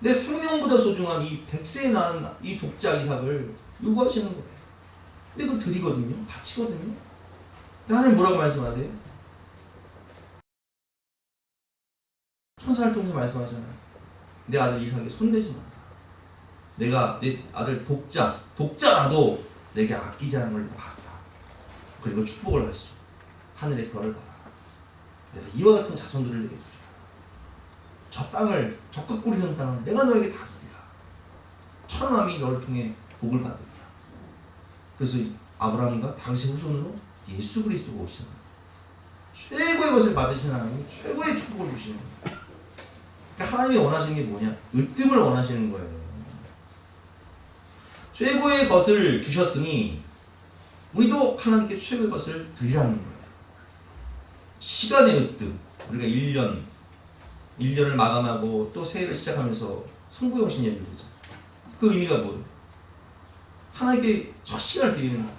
내 생명보다 소중한 이 100세에 낳은 이 독자 이삭을 요구하시는 거예요. 근데 그걸 드리거든요. 바치거든요. 근데 하나님 뭐라고 말씀하세요? 천사를 통해서 말씀하잖아요. 내 아들 이삭에 손대지 마라. 내가 내 아들 독자라도 내게 아끼지 않은 걸 봤다. 그리고 축복을 하시죠. 하늘의 별을 봐라. 내가 이와 같은 자손들을 내게 주리라. 저 땅을 적각 꾸리는 땅을 내가 너에게 다 주리라. 천하남이 너를 통해 복을 받으리라. 그래서 아브라함과 다윗의 후손으로 예수 그리스도가 오시는 거예요. 최고의 것을 받으시는 하나님이 최고의 축복을 주시는 거예요. 그러니까 하나님이 원하시는 게 뭐냐? 으뜸을 원하시는 거예요. 최고의 것을 주셨으니 우리도 하나님께 최고의 것을 드리라는 거예요. 시간의 으뜸. 우리가 1년을 마감하고 또 새해를 시작하면서 성부영신 예배를 드리죠. 그 의미가 뭐예요? 하나님께 첫 시간을 드리는 거예요.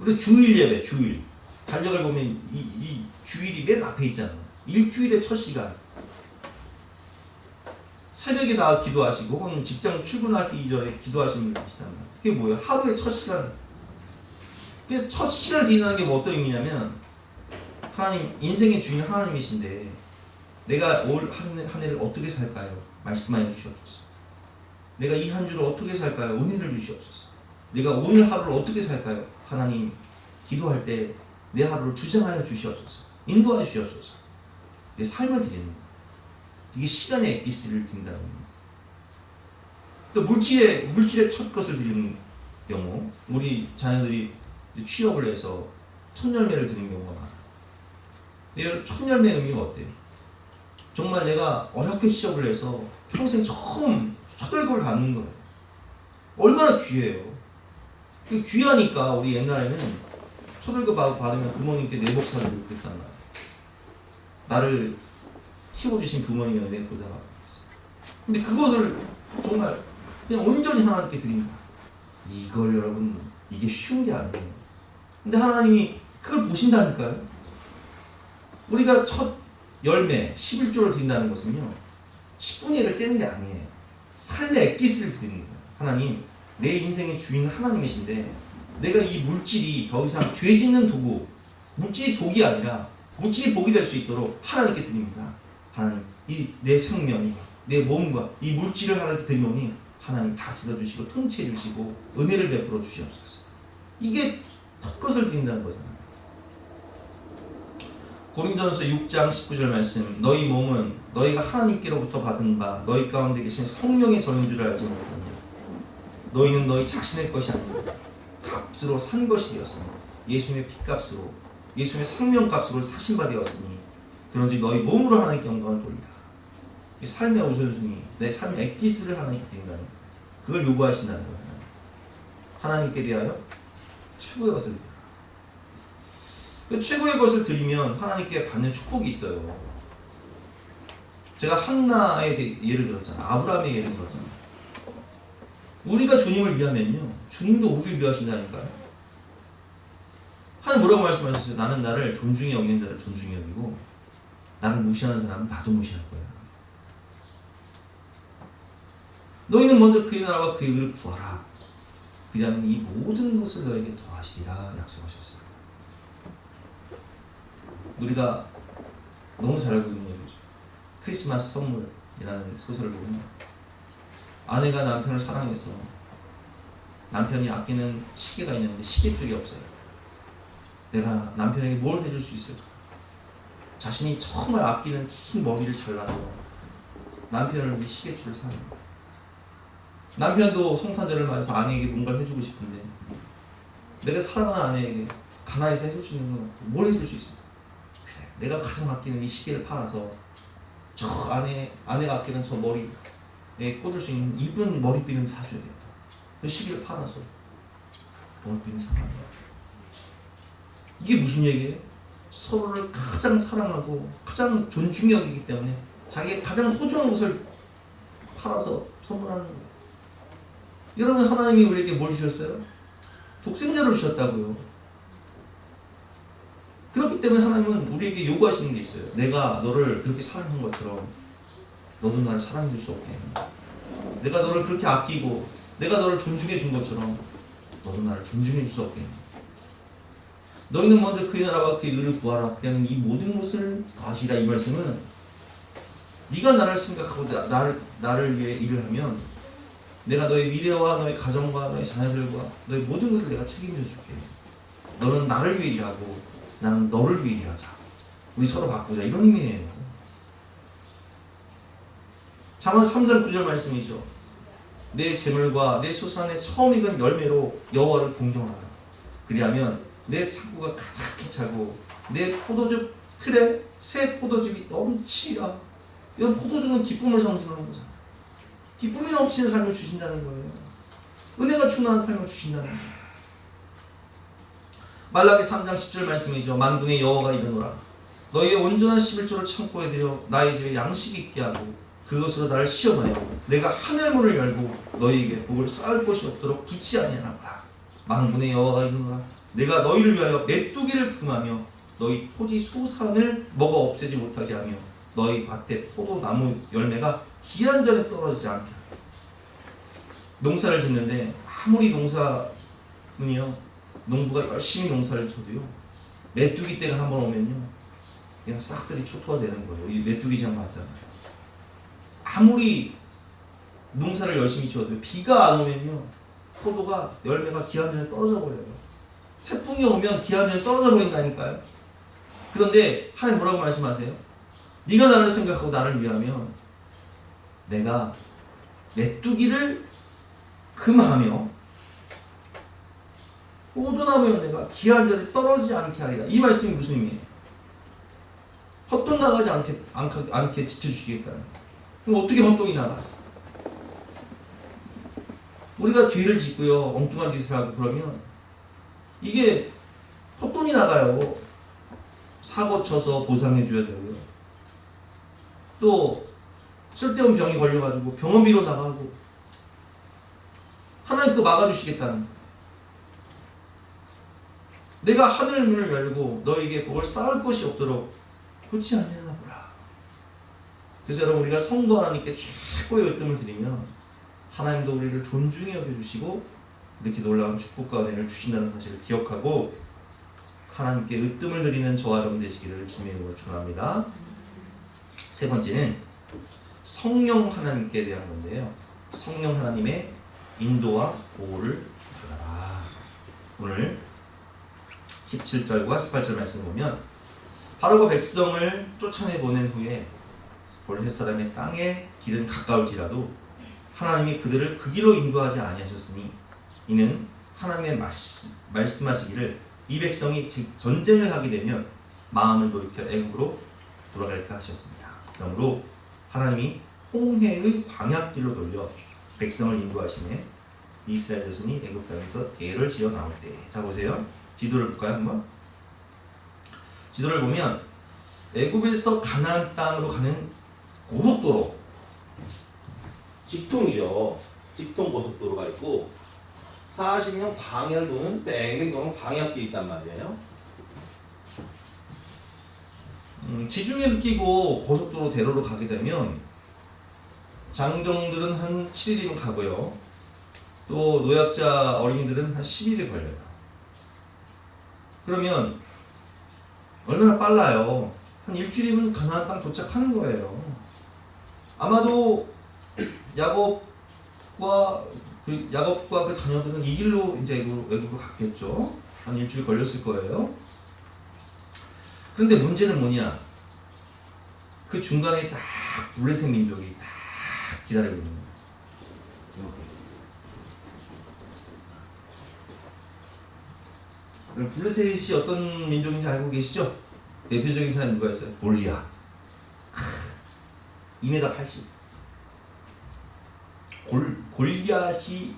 우리 주일 예배, 주일. 달력을 보면 이 주일이 맨 앞에 있잖아요. 일주일의 첫 시간. 새벽에 나와 기도하시고 혹은 직장 출근하기 이전에 기도하시는 분이 계시단 말이에요. 그게 뭐예요? 하루의 첫 시간. 그 첫 시간을 드린다는 게 뭐 어떤 의미냐면 하나님, 인생의 주인 하나님이신데 내가 올 한 해를 어떻게 살까요? 말씀하여 주시옵소서. 내가 이 한 주를 어떻게 살까요? 은혜를 주시옵소서. 내가 오늘 하루를 어떻게 살까요? 하나님, 기도할 때 내 하루를 주장하여 주시옵소서. 인도하여 주시옵소서. 내 삶을 드리는 거예요. 이게 시간의 엑기스를 드린다는 겁니다. 또 물질의 첫 것을 드리는 경우, 우리 자녀들이 취업을 해서 첫 열매를 드리는 경우가 많아요. 첫 열매의 의미가 어때요? 정말 내가 어렵게 취업을 해서 평생 처음 첫 월급을 받는 거예요. 얼마나 귀해요. 귀하니까 우리 옛날에는 첫 월급 받으면 부모님께 내복사를 했단 말이에요. 나를 키워주신 부모님이 내 보답하고 있어요. 근데 그것을 정말 그냥 온전히 하나님께 드립니다. 이걸 여러분, 이게 쉬운 게 아니에요. 근데 하나님이 그걸 보신다니까요. 우리가 첫 열매 11조를 드린다는 것은요, 10분의 1을 떼는 게 아니에요. 삶의 엑기스를 드리는 거예요. 하나님, 내 인생의 주인은 하나님이신데 내가 이 물질이 더 이상 죄 짓는 도구, 물질이 독이 아니라 물질이 복이 될 수 있도록 하나님께 드립니다. 하나님, 이 내 생명이, 내 몸과 이 물질을 하나님께 드리노니 하나님 다스려 주시고 통치해 주시고 은혜를 베풀어 주시옵소서. 이게 첫 것을 드린다는 거잖아요. 고린도전서 6장 19절 말씀, 너희 몸은 너희가 하나님께로부터 받은 바 너희 가운데 계신 성령의 전인 줄 알지 못하냐. 너희는 너희 자신의 것이 아니고 값으로 산 것이 되었으니 예수님의 피값으로 예수님의 생명값으로 사신 바 되었으니 그런지 너희 몸으로 하나님께 영광을 돌리라. 이 삶의 우선순위, 내 삶의 엑기스를 하나님께 드린다는 거예요. 그걸 요구하신다는 거예요. 하나님께 대하여 최고의 것을 드리라. 그 최고의 것을 드리면 하나님께 받는 축복이 있어요. 제가 한나의 예를 들었잖아요. 아브라함의 예를 들었잖아요. 우리가 주님을 위하면요, 주님도 우리를 위하신다니까요. 하나님 뭐라고 말씀하셨어요? 나는 나를 존중히 여기는 자를 존중히 여기고 나를 무시하는 사람은 나도 무시할 거야. 너희는 먼저 그의 나라와 그의 의를 구하라. 그리하면 이 모든 것을 너에게 더하시리라 약속하셨어요. 우리가 너무 잘 알고 있는 얘기죠. 크리스마스 선물이라는 소설을 보면 아내가 남편을 사랑해서 남편이 아끼는 시계가 있는데 시계줄이 없어요. 내가 남편에게 뭘 해줄 수 있을까? 자신이 정말 아끼는 긴 머리를 잘라서 남편을 위해 시계줄을 사는 거예요. 남편도 성탄절을 맞아서 아내에게 뭔가를 해주고 싶은데 내가 사랑하는 아내에게 가나에서 해줄 수 있는 건 없고 뭘 해줄 수 있을까? 그래, 내가 가장 아끼는 이 시계를 팔아서 저 아내가 아끼는 저 머리에 꽂을 수 있는 이쁜 머리핀을 사줘야겠다. 그 시계를 팔아서 머리핀을 사는 거야. 이게 무슨 얘기예요? 서로를 가장 사랑하고 가장 존중히 여기기 때문에 자기의 가장 소중한 것을 팔아서 선물하는 거예요. 여러분, 하나님이 우리에게 뭘 주셨어요? 독생자를 주셨다고요. 그렇기 때문에 하나님은 우리에게 요구하시는 게 있어요. 내가 너를 그렇게 사랑한 것처럼 너도 나를 사랑해 줄 수 없게 해. 내가 너를 그렇게 아끼고 내가 너를 존중해 준 것처럼 너도 나를 존중해 줄 수 없게 해. 너희는 먼저 그의 나라와 그의 의를 구하라. 그냥 이 모든 것을 더하시라. 이 말씀은 네가 나를 생각하고 나를 위해 일을 하면 내가 너의 미래와 너의 가정과 너의 자녀들과 너의 모든 것을 내가 책임져 줄게. 너는 나를 위해 일하고 나는 너를 위해 일하자. 우리 서로 바꾸자. 이런 의미예요. 잠언 3장 9절 말씀이죠. 내 재물과 내 소산의 처음 익은 열매로 여호와를 공경하라. 그리하면 내 창고가 가득히 차고 내 포도즙 틀에 새 포도즙이 넘치리라. 이건 포도즙은 기쁨을 상징하는 거잖아요. 기쁨이 넘치는 삶을 주신다는 거예요. 은혜가 충만한 삶을 주신다는 거예요. 말라기 3장 10절 말씀이죠. 만군의 여호와가 이르노라. 너희의 온전한 11조를 창고에 들여 나의 집에 양식이 있게 하고 그것으로 나를 시험하여 내가 하늘문을 열고 너희에게 복을 쌓을 곳이 없도록 붙지 아니하노라. 만군의 여호와가 이르노라. 내가 너희를 위하여 메뚜기를 금하며 너희 토지 소산을 먹어 없애지 못하게 하며 너희 밭에 포도나무 열매가 기한 전에 떨어지지 않게 하라. 농사를 짓는데 아무리 농부가 열심히 농사를 쳐도요, 메뚜기 때가 한번 오면요 그냥 싹쓸이 초토화되는 거예요. 이 메뚜기장 맞잖아요. 아무리 농사를 열심히 지어도 비가 안 오면요 포도가 열매가 기한 전에 떨어져 버려요. 태풍이 오면 기한 전에 떨어져 버린다니까요. 그런데 하나님 뭐라고 말씀하세요? 네가 나를 생각하고 나를 위하면 내가 메뚜기를 금하며 포도나무 열매가 기한 전에 떨어지지 않게 하리라. 이 말씀이 무슨 의미예요? 헛돈 나가지 않게 지켜주시겠다는 거예요. 그럼 어떻게 헛돈이 나가요? 우리가 죄를 짓고요 엉뚱한 짓을 하고 그러면 이게 헛돈이 나가요. 사고 쳐서 보상해 줘야 되고요. 또 쓸데없는 병이 걸려가지고 병원비로 나가고 하나님 그거 막아주시겠다는 거예요. 내가 하늘문을 열고 너에게 복을 쌓을 것이 없도록 그렇지 않느냐 보라. 그래서 여러분 우리가 성도 하나님께 최고의 으뜸을 드리면 하나님도 우리를 존중히 여겨주시고 이렇게 놀라운 축복과 은혜를 주신다는 사실을 기억하고 하나님께 으뜸을 드리는 저와 여러분 되시기를 주님의 이름으로 축원합니다. 세 번째는 성령 하나님께 대한 건데요. 성령 하나님의 인도와 보호를 받아라. 오늘 17절과 18절 말씀을 보면 바로가 백성을 쫓아내 보낸 후에 블레셋 사람의 땅에 길은 가까울지라도 하나님이 그들을 그 길로 인도하지 아니하셨으니 이는 하나님의 말씀하시기를 이 백성이 전쟁을 하게 되면 마음을 돌이켜 애굽으로 돌아갈까 하셨습니다. 그러므로 하나님이 홍해의 광야길로 돌려 백성을 인도하시네 이스라엘 자손이 애굽 땅에서 대를 지어 나올 때. 자 보세요. 지도를 볼까요 한번? 지도를 보면 애굽에서 가나안 땅으로 가는 고속도로, 직통이죠. 직통 고속도로가 있고 40년 광야를 도는 뺑뺑 도는 광야길이 있단 말이에요. 지중해를 끼고 고속도로 대로로 가게 되면 장정들은 한 7일이면 가고요. 또 노약자 어린이들은 한 10일이 걸려요. 그러면 얼마나 빨라요. 한 일주일이면 가나안 땅 도착하는 거예요. 아마도 야곱과 그 자녀들은 이 길로 이제 애굽으로 갔겠죠. 한 일주일 걸렸을 거예요. 그런데 문제는 뭐냐? 그 중간에 딱 블레셋 민족이 딱 기다리고 있는 거예요. 블레셋이 어떤 민족인지 알고 계시죠? 대표적인 사람이 누가 있어요? 골리앗. 2m 80. 골리앗이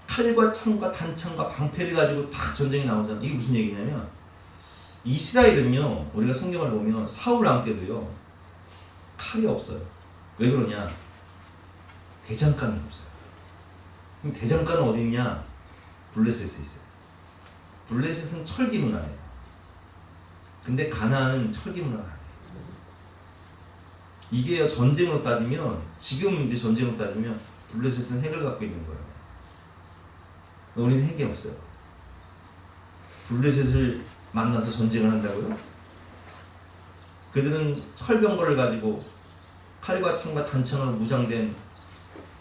칼과 창과 단창과 방패를 가지고 딱 전쟁이 나오잖아요. 이게 무슨 얘기냐면 이스라엘은요, 우리가 성경을 보면 사울 왕 때도요 칼이 없어요. 왜 그러냐? 대장간이 없어요. 그럼 대장간은 어디 있냐? 블레셋에 있어요. 블레셋은 철기 문화예요. 근데 가나안은 철기 문화가 아니에요. 이게 전쟁으로 따지면, 지금 이제 전쟁으로 따지면 블레셋은 핵을 갖고 있는 거예요. 우리는 핵이 없어요. 블레셋을 만나서 전쟁을 한다고요? 그들은 철병거를 가지고 칼과 창과 단창으로 무장된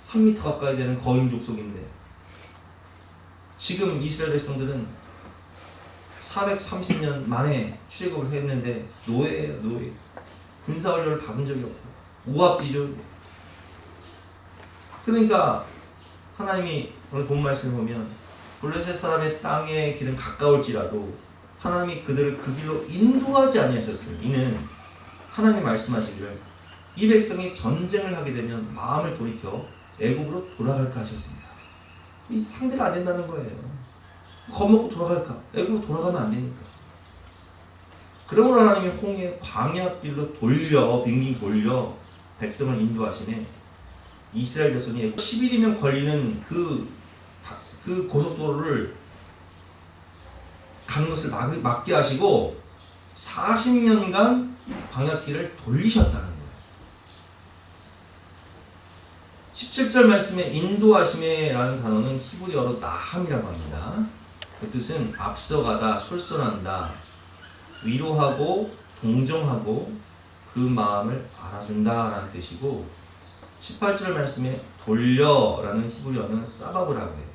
3m 가까이 되는 거인 족속인데, 지금 이스라엘 백성들은 430년 만에 출애굽을 했는데 노예예요, 노예. 군사훈련을 받은 적이 없고 오합지졸. 그러니까 하나님이 오늘 본 말씀을 보면 블레셋 사람의 땅의 길은 가까울지라도 하나님이 그들을 그 길로 인도하지 아니하셨으니 이는 하나님이 말씀하시기를 이 백성이 전쟁을 하게 되면 마음을 돌이켜 애굽으로 돌아갈까 하셨습니다. 이 상대가 안 된다는 거예요. 겁먹고 돌아갈까? 애굽으로 돌아가면 안 되니까. 그러므로 하나님이 홍해 광야길로 빙빙 돌려 백성을 인도하시네. 이스라엘 자손이 10일이면 걸리는 그 고속도로를 가는 것을 막게 하시고 40년간 광야길을 돌리셨다는 거예요. 17절 말씀에 인도하심에라는 단어는 히브리어로 나함이라고 합니다. 그 뜻은 앞서가다, 솔선한다, 위로하고 동정하고 그 마음을 알아준다라는 뜻이고, 18절 말씀에 돌려라는 히브리어는 사바브라고 해요.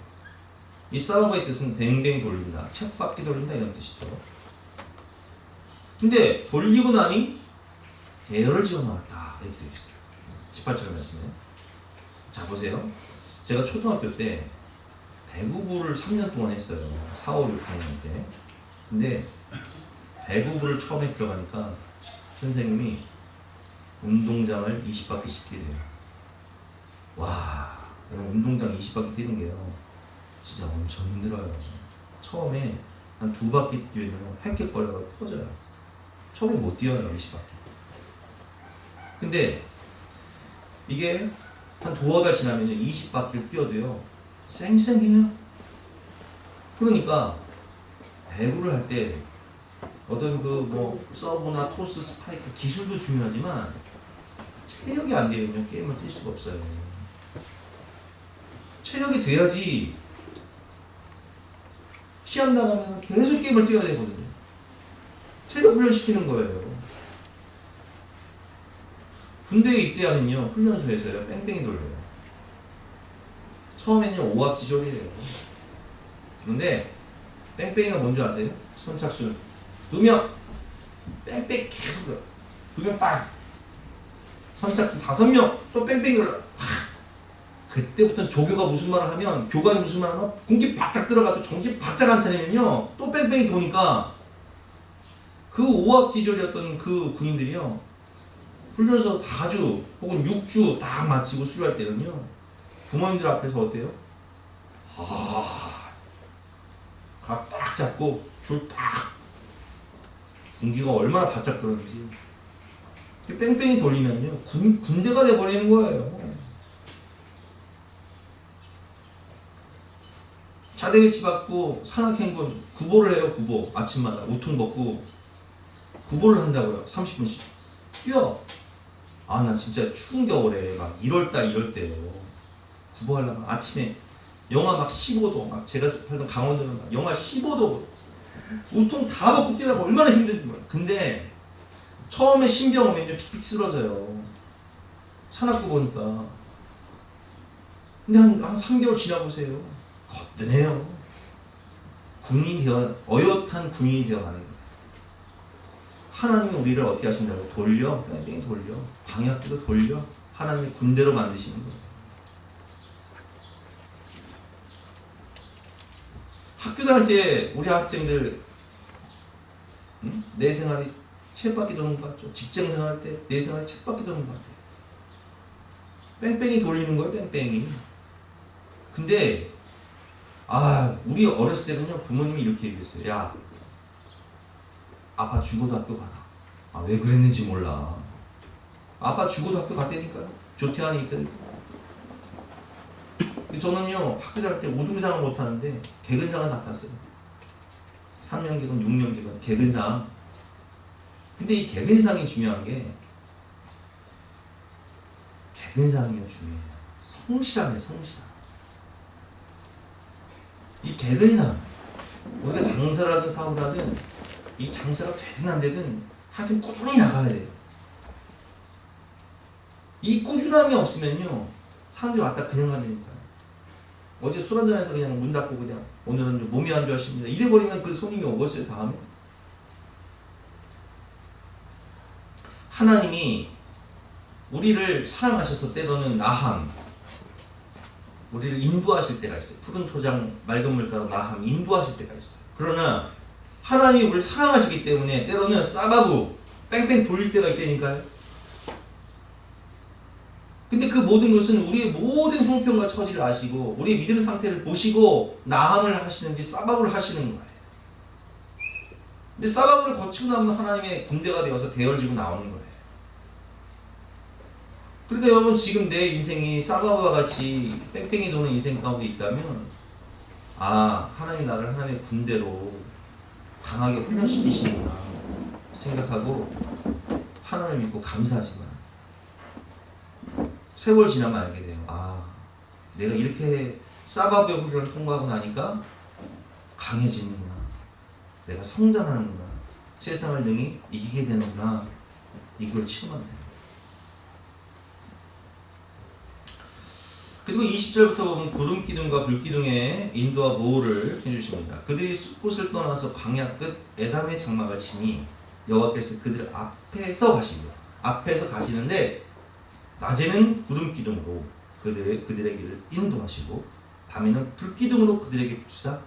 이 사바브의 뜻은 뱅뱅 돌린다, 쳇바퀴 돌린다 이런 뜻이죠. 근데 돌리고 나니 대열을 지어 놓았다 이렇게 되어 있어요. 18절 말씀에. 자 보세요. 제가 초등학교 때 배구부를 3년 동안 했어요. 4, 5, 6학년 때. 근데 배구부를 처음에 들어가니까 선생님이 운동장을 20바퀴씩 뛰래요. 와, 운동장 20바퀴 뛰는 게요 진짜 엄청 힘들어요. 처음에 한 2바퀴 뛰면 헥헥거려서 퍼져요. 처음에 못 뛰어요 20바퀴. 근데 이게 한 2달 지나면 20바퀴를 뛰어도요 쌩쌩해요. 그러니까 배구를 할 때 어떤 서브나 토스, 스파이크 기술도 중요하지만 체력이 안 되면요 게임을 뛸 수가 없어요. 체력이 돼야지 시합 나가면 계속 게임을 뛰어야 되거든요. 체력 훈련시키는 거예요. 군대에 입대하면요 훈련소에서요 뺑뺑이 돌려요. 처음에는요 오합지졸이에요. 근데 뺑뺑이가 뭔지 아세요? 선착순 2명 뺑뺑 계속 2명 빡 선착순 5명 또 뺑뺑이 올라 팍. 그때부터 조교가 무슨 말을 하면 교관이 무슨 말을 하면 공기 바짝 들어가도 정신 바짝 안 차리면요 또 뺑뺑이 도니까 그 오합지졸이었던 그 군인들이요 훈련소 4주 혹은 6주 딱 마치고 수료할 때는요 부모님들 앞에서 어때요? 각 딱 잡고 줄 딱 공기가 얼마나 바짝 들었는지 뺑뺑이 돌리면요 군대가 돼버리는 거예요. 차대 배치 받고 산악행군 구보를 해요. 구보 아침마다 우통 벗고 구보를 한다고요. 30분씩 뛰어. 아 나 진짜 추운 겨울에 막 1월달 이럴 때요 구보하려면 아침에 영하 막 15도 막 제가 살던 강원도는 막 영하 15도 우통 다 벗고 뛰라고 얼마나 힘든지 몰라. 근데 처음에 신병 오면 이제 픽픽 쓰러져요. 산악구 보니까. 근데 한 3개월 지나보세요. 거뜬해요. 군인이 되어 어엿한 군인이 되어가는 거예요. 하나님이 우리를 어떻게 하신다고? 돌려, 뺑뺑이 돌려, 방역대로 돌려 하나님의 군대로 만드시는 거예요. 학교 다닐 때 우리 학생들 내 생활이 쳇바퀴 도는 것 같죠? 직장 생활 때 내 생활이 쳇바퀴 도는 것 같아요. 뺑뺑이 돌리는 거예요, 뺑뺑이. 근데 우리 어렸을 때는요 부모님이 이렇게 얘기했어요. 야 아빠 죽어도 학교 가라. 왜 그랬는지 몰라. 아빠 죽어도 학교 갔다니까요. 조퇴안이 있다니까. 저는요 학교 다닐 때 5등상을 못하는데 개근상은 다 탔어요. 3년기건 6년기건 개근상. 근데 이 개근상이 중요한 게 개근상이요 중요해요. 성실함이에요. 성실함. 이 개근상 우리가 장사를 하든 사업을 하든 이 장사가 되든 안 되든 하여튼 꾸준히 나가야 돼요. 이 꾸준함이 없으면요 사람들이 왔다 그냥 가니까요. 어제 술 한잔해서 그냥 문 닫고 그냥 오늘은 몸이 안 좋으십니다 이래버리면 그 손님이 오겠어요. 다음에 하나님이 우리를 사랑하셔서 때로는 나함 우리를 인도하실 때가 있어요. 푸른 토장 맑은 물가로 나함 인도하실 때가 있어요. 그러나 하나님이 우리를 사랑하시기 때문에 때로는 싸바부 뺑뺑 돌릴 때가 있다니까요. 근데 그 모든 것은 우리의 모든 형편과 처지를 아시고 우리의 믿음 상태를 보시고 나함을 하시는지 싸바부를 하시는 거예요. 근데 싸바부를 거치고 나면 하나님의 군대가 되어서 대열지고 나오는 거예요. 그런데 여러분 지금 내 인생이 싸바부와 같이 뺑뺑이 도는 인생 가운데 있다면 하나님 나를 하나님의 군대로 강하게 훈련시키시는구나 생각하고 하나님을 믿고 감사하지만 세월 지나면 알게 돼요. 내가 이렇게 싸바부의 훈련을 통과하고 나니까 강해지는구나. 내가 성장하는구나. 세상을 능히 이기게 되는구나. 이걸 체험하면 돼요. 그리고 20절부터 보면 구름 기둥과 불 기둥의 인도와 보호를 해주십니다. 그들이 숲곳을 떠나서 광야 끝 에담의 장막을 치니 여호와께서 그들 앞에서 가시고 앞에서 가시는데 낮에는 구름 기둥으로 그들의 길을 인도하시고 밤에는 불 기둥으로 그들에게 주사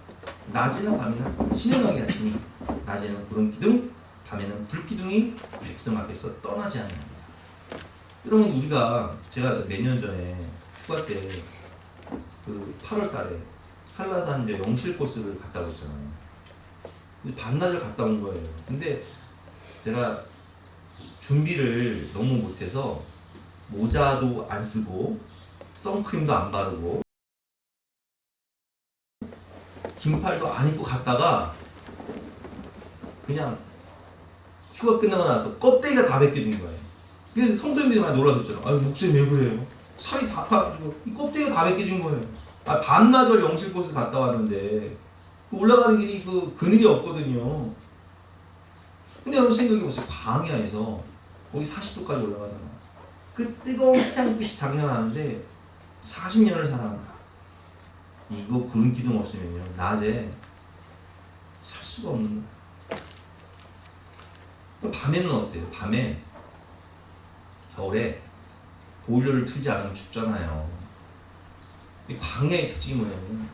낮이나 밤이나 신령하게 하시니 낮에는 구름 기둥 밤에는 불 기둥이 백성 앞에서 떠나지 않는다. 여러분 우리가 제가 몇 년 전에 휴가 때 그 8월 달에 한라산 이제 영실 코스를 갔다 오잖아요. 반나절 갔다 온 거예요. 근데 제가 준비를 너무 못해서 모자도 안 쓰고 선크림도 안 바르고 긴팔도 안 입고 갔다가 그냥 휴가 끝나고 나서 껍데기가 다 벗겨진 거예요. 근데 성도님들이 많이 놀라셨잖아요. 목소리 왜 그래요? 살이 다 타가지고 이 껍데기가 다 벗겨진 거예요. 반나절 영실곳을 갔다 왔는데 올라가는 길이 그늘이 없거든요. 근데 여러분 생각해보세요. 광야에서 거기 40도까지 올라가잖아. 그 뜨거운 태양빛이 장난 아닌데 40년을 살아간다. 이거 구름 기둥 없으면요 낮에 살 수가 없는 거예요. 밤에는 어때요? 밤에 겨울에 보일러를 틀지 않으면 춥잖아요. 이 광야의 특징이 뭐냐면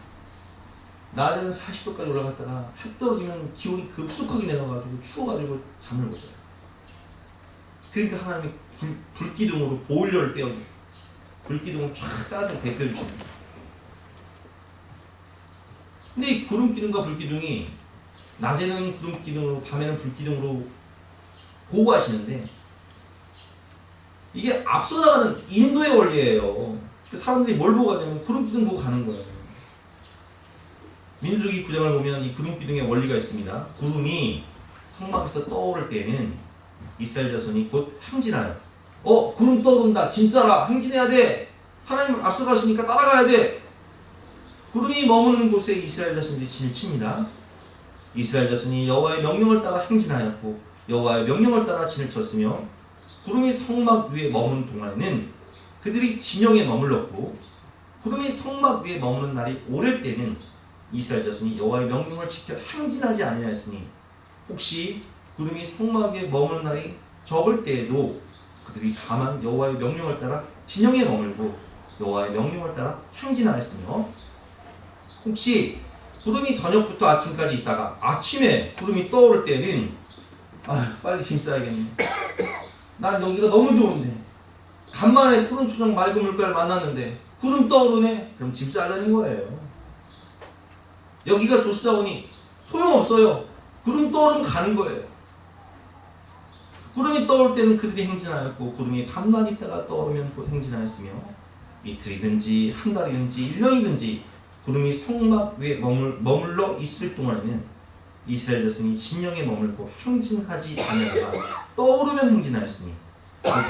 낮에는 40도까지 올라갔다가 해 떨어지면 기온이 급속하게 내려가지고 추워가지고 잠을 못 자요. 그러니까 하나님이 불기둥으로 보일러를 떼어줘. 불기둥을 쫙 따뜻하게 데펴주십니다. 근데 이 구름기둥과 불기둥이 낮에는 구름기둥으로 밤에는 불기둥으로 보호하시는데 이게 앞서 나가는 인도의 원리예요. 사람들이 뭘 보고 가냐면 구름기둥 보고 가는 거예요. 민수기 9장을 보면 이 구름기둥의 원리가 있습니다. 구름이 성막에서 떠오를 때는 이스라엘 자손이 곧 행진하여 구름 떠오른다. 짐 싸라. 행진해야 돼. 하나님 앞서 가시니까 따라가야 돼. 구름이 머무는 곳에 이스라엘 자손들이 진을 칩니다. 이스라엘 자손이 여호와의 명령을 따라 행진하였고 여호와의 명령을 따라 진을 쳤으며 구름이 성막 위에 머무는 동안에는 그들이 진영에 머물렀고 구름이 성막 위에 머무는 날이 오를 때는 이스라엘 자손이 여호와의 명령을 지켜 행진하지 아니하였으니 혹시 구름이 성막 위에 머무는 날이 적을 때에도 그들이 다만 여호와의 명령을 따라 진영에 머물고 여호와의 명령을 따라 행진하였으며 혹시 구름이 저녁부터 아침까지 있다가 아침에 구름이 떠오를 때는 빨리 짐 싸야겠네. 난 여기가 너무 좋은데 간만에 푸른 초장 맑은 물가를 만났는데 구름 떠오르네. 그럼 짐 싸자는 거예요. 여기가 좋사오니 소용없어요. 구름 떠오르면 가는 거예요. 구름이 떠올 때는 그들이 행진하였고 구름이 가만히 있다가 떠오르면 곧 행진하였으며 이틀이든지 한 달이든지 1년이든지 구름이 성막 위에 머물러 있을 동안에는 이스라엘 자손이 진영에 머물고 행진하지 않으다가 떠오르면 행진하였으니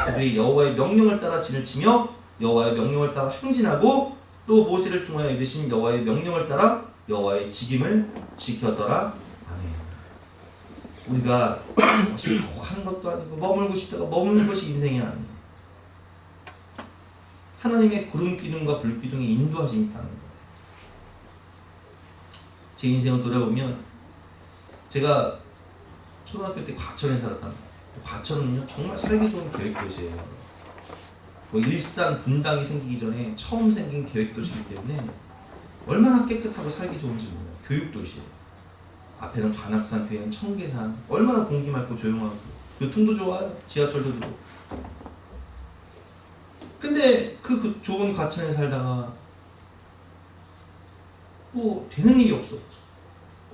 그들이 여호와의 명령을 따라 진을 치며 여호와의 명령을 따라 행진하고 또 모세를 통하여 이르신 여호와의 명령을 따라 여호와의 직임을 지켰더라. 아멘. 우리가 하는 것도 아니고 머물고 싶다가 머무는 것이 인생이 아니에요. 하나님의 구름기둥과 불기둥의 인도하심이 있다는 거예요. 제 인생을 돌아보면 제가 초등학교 때 과천에 살았답니다. 과천은요 정말 살기 좋은 계획도시예요. 일산 분당이 생기기 전에 처음 생긴 계획도시이기 때문에 얼마나 깨끗하고 살기 좋은지 몰라요. 교육도시예요. 앞에는 관악산, 뒤에는 청계산. 얼마나 공기 맑고 조용하고 교통도 좋아요. 지하철도 들고. 근데 그 좋은 과천에 살다가 뭐 되는 일이 없어.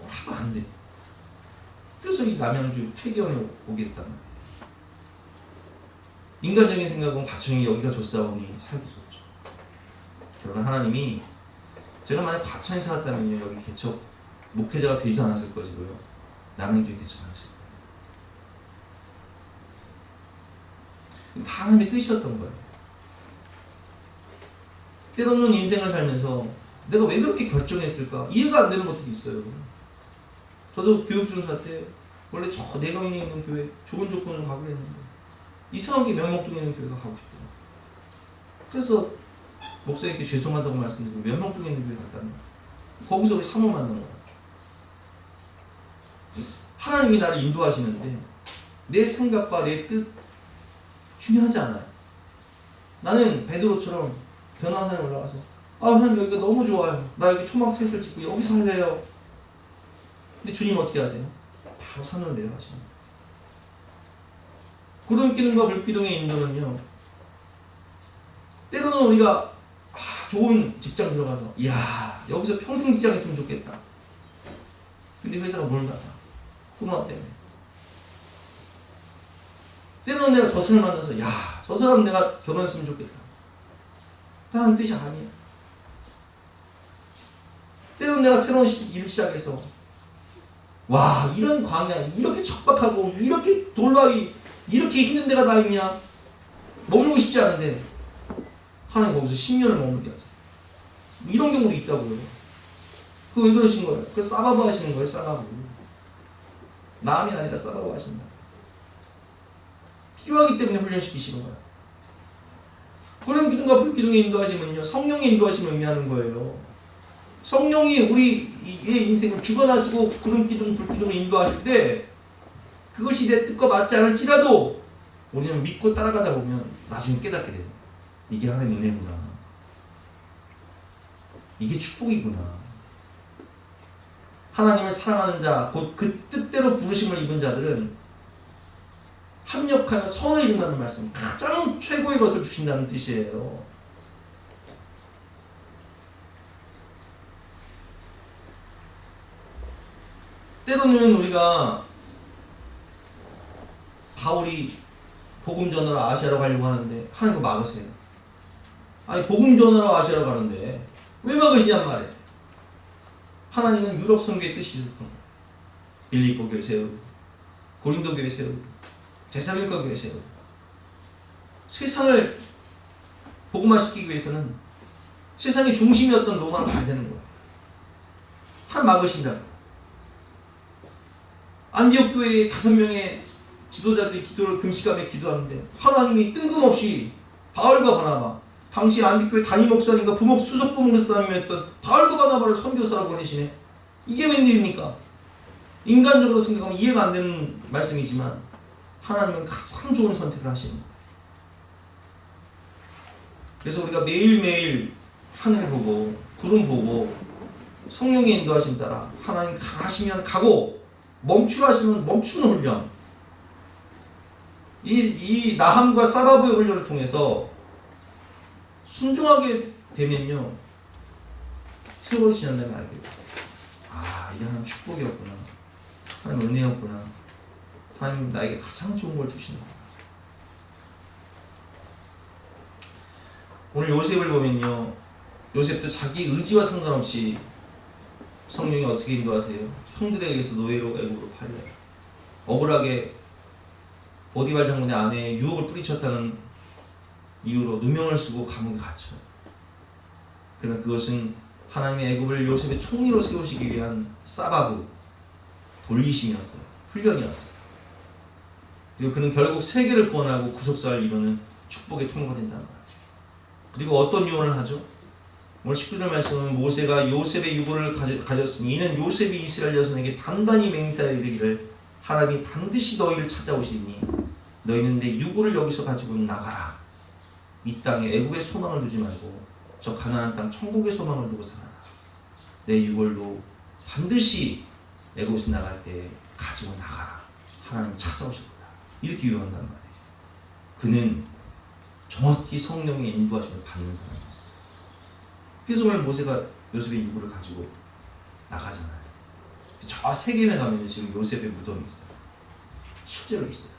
하도 안 돼. 그래서 이 남양주 퇴계원에 오겠다. 인간적인 생각은 과천이 여기가 좋사오니 살기 좋죠. 그러나 하나님이 제가 만약 과천에 살았다면요 여기 개척 목회자가 되지도 않았을 것이고요 남양주에 개척 안 했을 거예요. 다 하나님의 뜻이었던 거예요. 때로는 인생을 살면서 내가 왜 그렇게 결정했을까 이해가 안 되는 것들이 있어요. 저도 교육전사 때 원래 저 내강리에 있는 교회 좋은 조건으로 가기로 했는데 이상하게 면목동에 있는 교회가 가고 싶더라고요. 그래서 목사님께 죄송하다고 말씀드리고 면목동에 있는 교회 갔다는 거예요. 거기서 우리 사모 만난 거예요. 하나님이 나를 인도하시는데 내 생각과 내 뜻 중요하지 않아요. 나는 베드로처럼 변화산에 올라가서 하나님 여기가 너무 좋아요. 나 여기 초막셋을 짓고 여기 살래요. 근데 주님 어떻게 하세요? 바로 산으로 내려가십니다. 구름기둥과 불기둥의 인도는요 때로는 우리가 좋은 직장 들어가서 이야 여기서 평생 직장 했으면 좋겠다. 근데 회사가 뭘 닫아? 코로나 때문에. 때로는 내가 저 사람을 만나서 야 저 사람 내가 결혼했으면 좋겠다. 다른 뜻이 아니에요. 때로는 내가 새로운 일을 시작해서 와 이런 광야 이렇게 척박하고 이렇게 돌바위 이렇게 힘든 데가 다 있냐 머물고 싶지 않은데 하나님 거기서 10년을 머물게 하세요. 이런 경우도 있다고요. 그 왜 그러신 거예요? 그 싸바바 하시는 거예요. 싸바바 남이 아니라 싸바바 하신다. 필요하기 때문에 훈련시키시는 거예요. 구름기둥과 불기둥의 인도하심은요 성령의 인도하심을 의미하는 거예요. 성령이 우리의 인생을 주관하시고 구름 기둥, 불 기둥을 인도하실 때 그것이 내 뜻과 맞지 않을지라도 우리는 믿고 따라가다 보면 나중에 깨닫게 돼요. 이게 하나님의 은혜구나. 이게 축복이구나. 하나님을 사랑하는 자, 곧 그 뜻대로 부르심을 입은 자들은 합력하여 선을 이룬다는 말씀, 가장 최고의 것을 주신다는 뜻이에요. 때로는 우리가 바울이 복음 전하러 아시아로 가려고 하는데 하나님 그거 막으세요. 아니 복음 전하러 아시아로 가는데 왜 막으시냔 말이에요. 하나님은 유럽 선교의 뜻이 있었던 거예요. 빌립보 교회 세우고 고린도 교회 세우고 데살로니가 교회 세우고 세상을 복음화시키기 위해서는 세상의 중심이었던 로마로 가야 되는 거예요. 한 막으신다고. 안디옥 교회의 5명의 지도자들이 기도를 금식하며 기도하는데 하나님이 뜬금없이 바울과 바나바, 당시 안디옥 교회 담임 목사님과 수석 부목사님이었던 바울과 바나바를 선교사로 보내시네. 이게 웬일입니까? 인간적으로 생각하면 이해가 안 되는 말씀이지만 하나님은 가장 좋은 선택을 하시는 거예요. 그래서 우리가 매일매일 하늘 보고 구름 보고 성령의 인도하심 따라 하나님 가시면 가고 멈추라 하시면 멈추는 훈련, 이 나함과 사바브의 훈련을 통해서 순종하게 되면요 세월이 지난다면 알게 돼요. 아, 이게 하나님 축복이었구나, 하나님 은혜였구나, 하나님 나에게 가장 좋은 걸 주시는구나. 오늘 요셉을 보면요, 요셉도 자기 의지와 상관없이 성령이 어떻게 인도하세요? 형들에 의해서 노예로 애국으로 팔려요. 억울하게 보디발 장군의 아내의 유혹을 뿌리쳤다는 이유로 누명을 쓰고 감옥에 갇혀요. 그러나 그것은 하나님의 애국을 요셉의 총리로 세우시기 위한 사바브, 돌리심이었어요. 훈련이었어요. 그리고 그는 결국 세계를 구원하고 구속사를 이루는 축복의 통로가 된다는 거예요. 그리고 어떤 유언을 하죠? 오늘 19절 말씀은 모세가 요셉의 유고를 가졌으니 이는 요셉이 이스라엘 자손에게 단단히 맹세하여 이르기를 하나님이 반드시 너희를 찾아오시니 너희는 내 유고를 여기서 가지고 나가라. 이 땅에 애국의 소망을 두지 말고 저 가나안 땅 천국의 소망을 두고 살아라. 내 유골도 반드시 애국에서 나갈 때 가지고 나가라. 하나님 찾아오실 거다. 이렇게 유언한단 말이에요. 그는 정확히 성령의 인도하심을 받는 사람이에요. 그래서 오늘 모세가 요셉의 유고를 가지고 나가잖아요. 저 세계에 가면 지금 요셉의 무덤이 있어요. 실제로 있어요.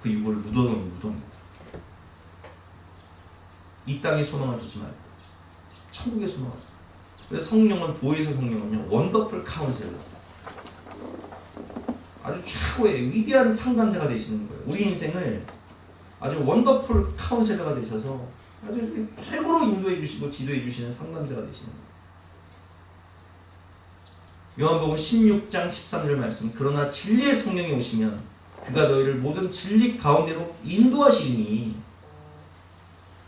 그 유고를 묻어놓은 무덤입니다. 이 땅의 소망을 두지 말고 천국의 소망을. 그래서 성령은, 보혜사 성령은요, 원더풀 카운셀러, 아주 최고의 위대한 상담자가 되시는 거예요. 우리 인생을 아주 원더풀 카운셀러가 되셔서 아주 최고로 인도해 주시고 지도해 주시는 상담자가 되시는 거예요. 요한복음 16장 13절 말씀, 그러나 진리의 성령이 오시면 그가 너희를 모든 진리 가운데로 인도하시니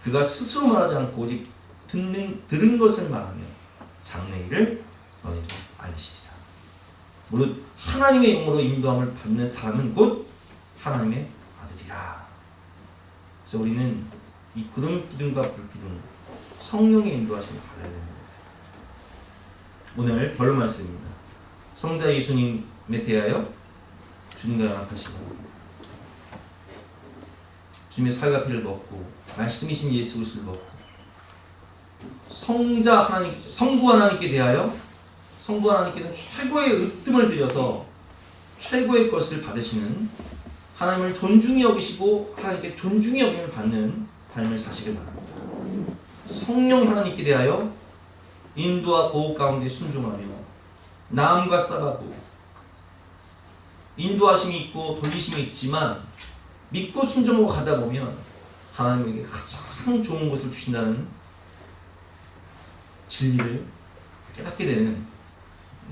그가 스스로 말하지 않고 오직 들은 것을 말하며 장래일을 너희에게 알리시리라. 무릇 하나님의 영으로 인도함을 받는 사람은 곧 하나님의 아들이라. 그래서 우리는 이 구름 기둥과 불 기둥, 성령의 인도하심을 받아야 됩니다. 오늘 결론 말씀입니다. 성자 예수님에 대하여 주님과 연합하시고 주님의 살과 피를 먹고 말씀이신 예수 그리스도를 먹고 성부 하나님께 대하여 성부 하나님께는 최고의 으뜸을 들여서 최고의 것을 받으시는, 하나님을 존중히 여기시고 하나님께 존중히 여김을 받는 삶을 사시길 바랍니다. 성령 하나님께 대하여 인도와 보호 가운데 순종하며 나음과 싸바고 인도하심이 있고 돌리심이 있지만 믿고 순종하고 가다 보면 하나님에게 가장 좋은 것을 주신다는 진리를 깨닫게 되는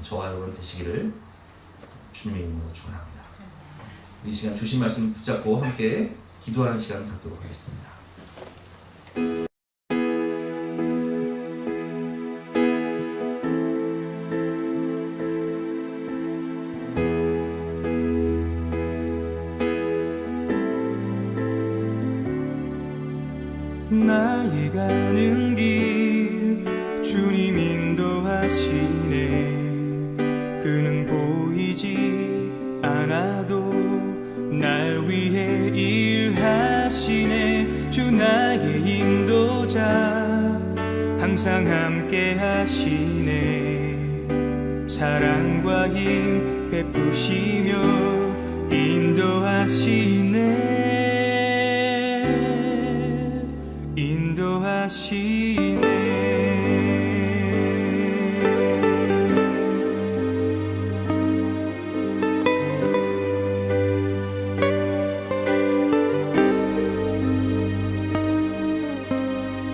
저와 여러분 되시기를 주님의 이름으로 축원합니다. 이 시간 주신 말씀 붙잡고 함께 기도하는 시간 갖도록 하겠습니다. 나의 가는 길 주님 인도하시네. 그는 보이지 않아도 날 위해 일하시네. 주 나의 인도자 항상 함께 하시네. 사랑과 힘 베푸시며 인도하시네. 인도하시네.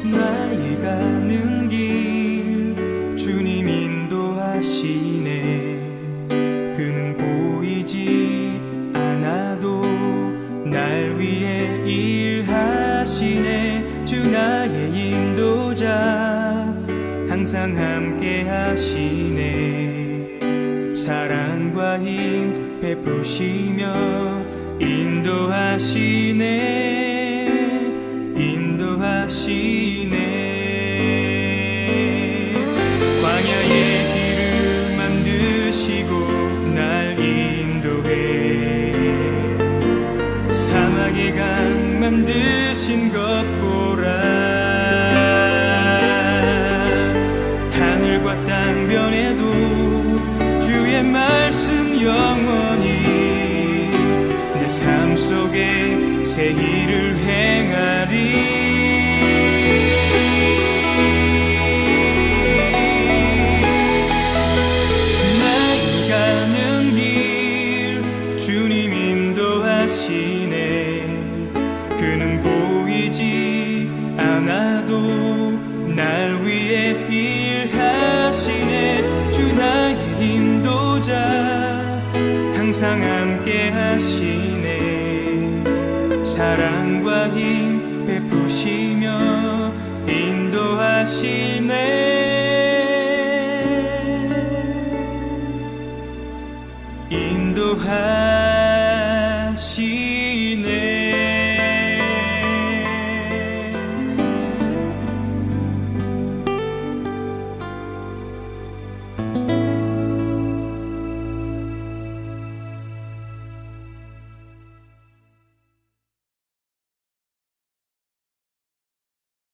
나의 가는 길 주님 인도하시네. 그는 보이지 않아도 날 위해 일하시네. 주 나의 인도자 항상 함께 하시네. 사랑과 힘 베푸시며 인도하시네. 인도하시네. 광야의 길을 만드시고 날 인도해. 사막의 강 만드신 것 보라. 하늘과 땅 변해도 주의 말씀 영원히 내 삶 속에 새 일을 행하리. 나의 가는 길 주님 인도하시네. 그는 보이지 않아도 날 위해 일하시네. 주 나의 인도자 항상 함께 하시네. 사랑과 힘 베푸시며 인도하시네. 인도하시네.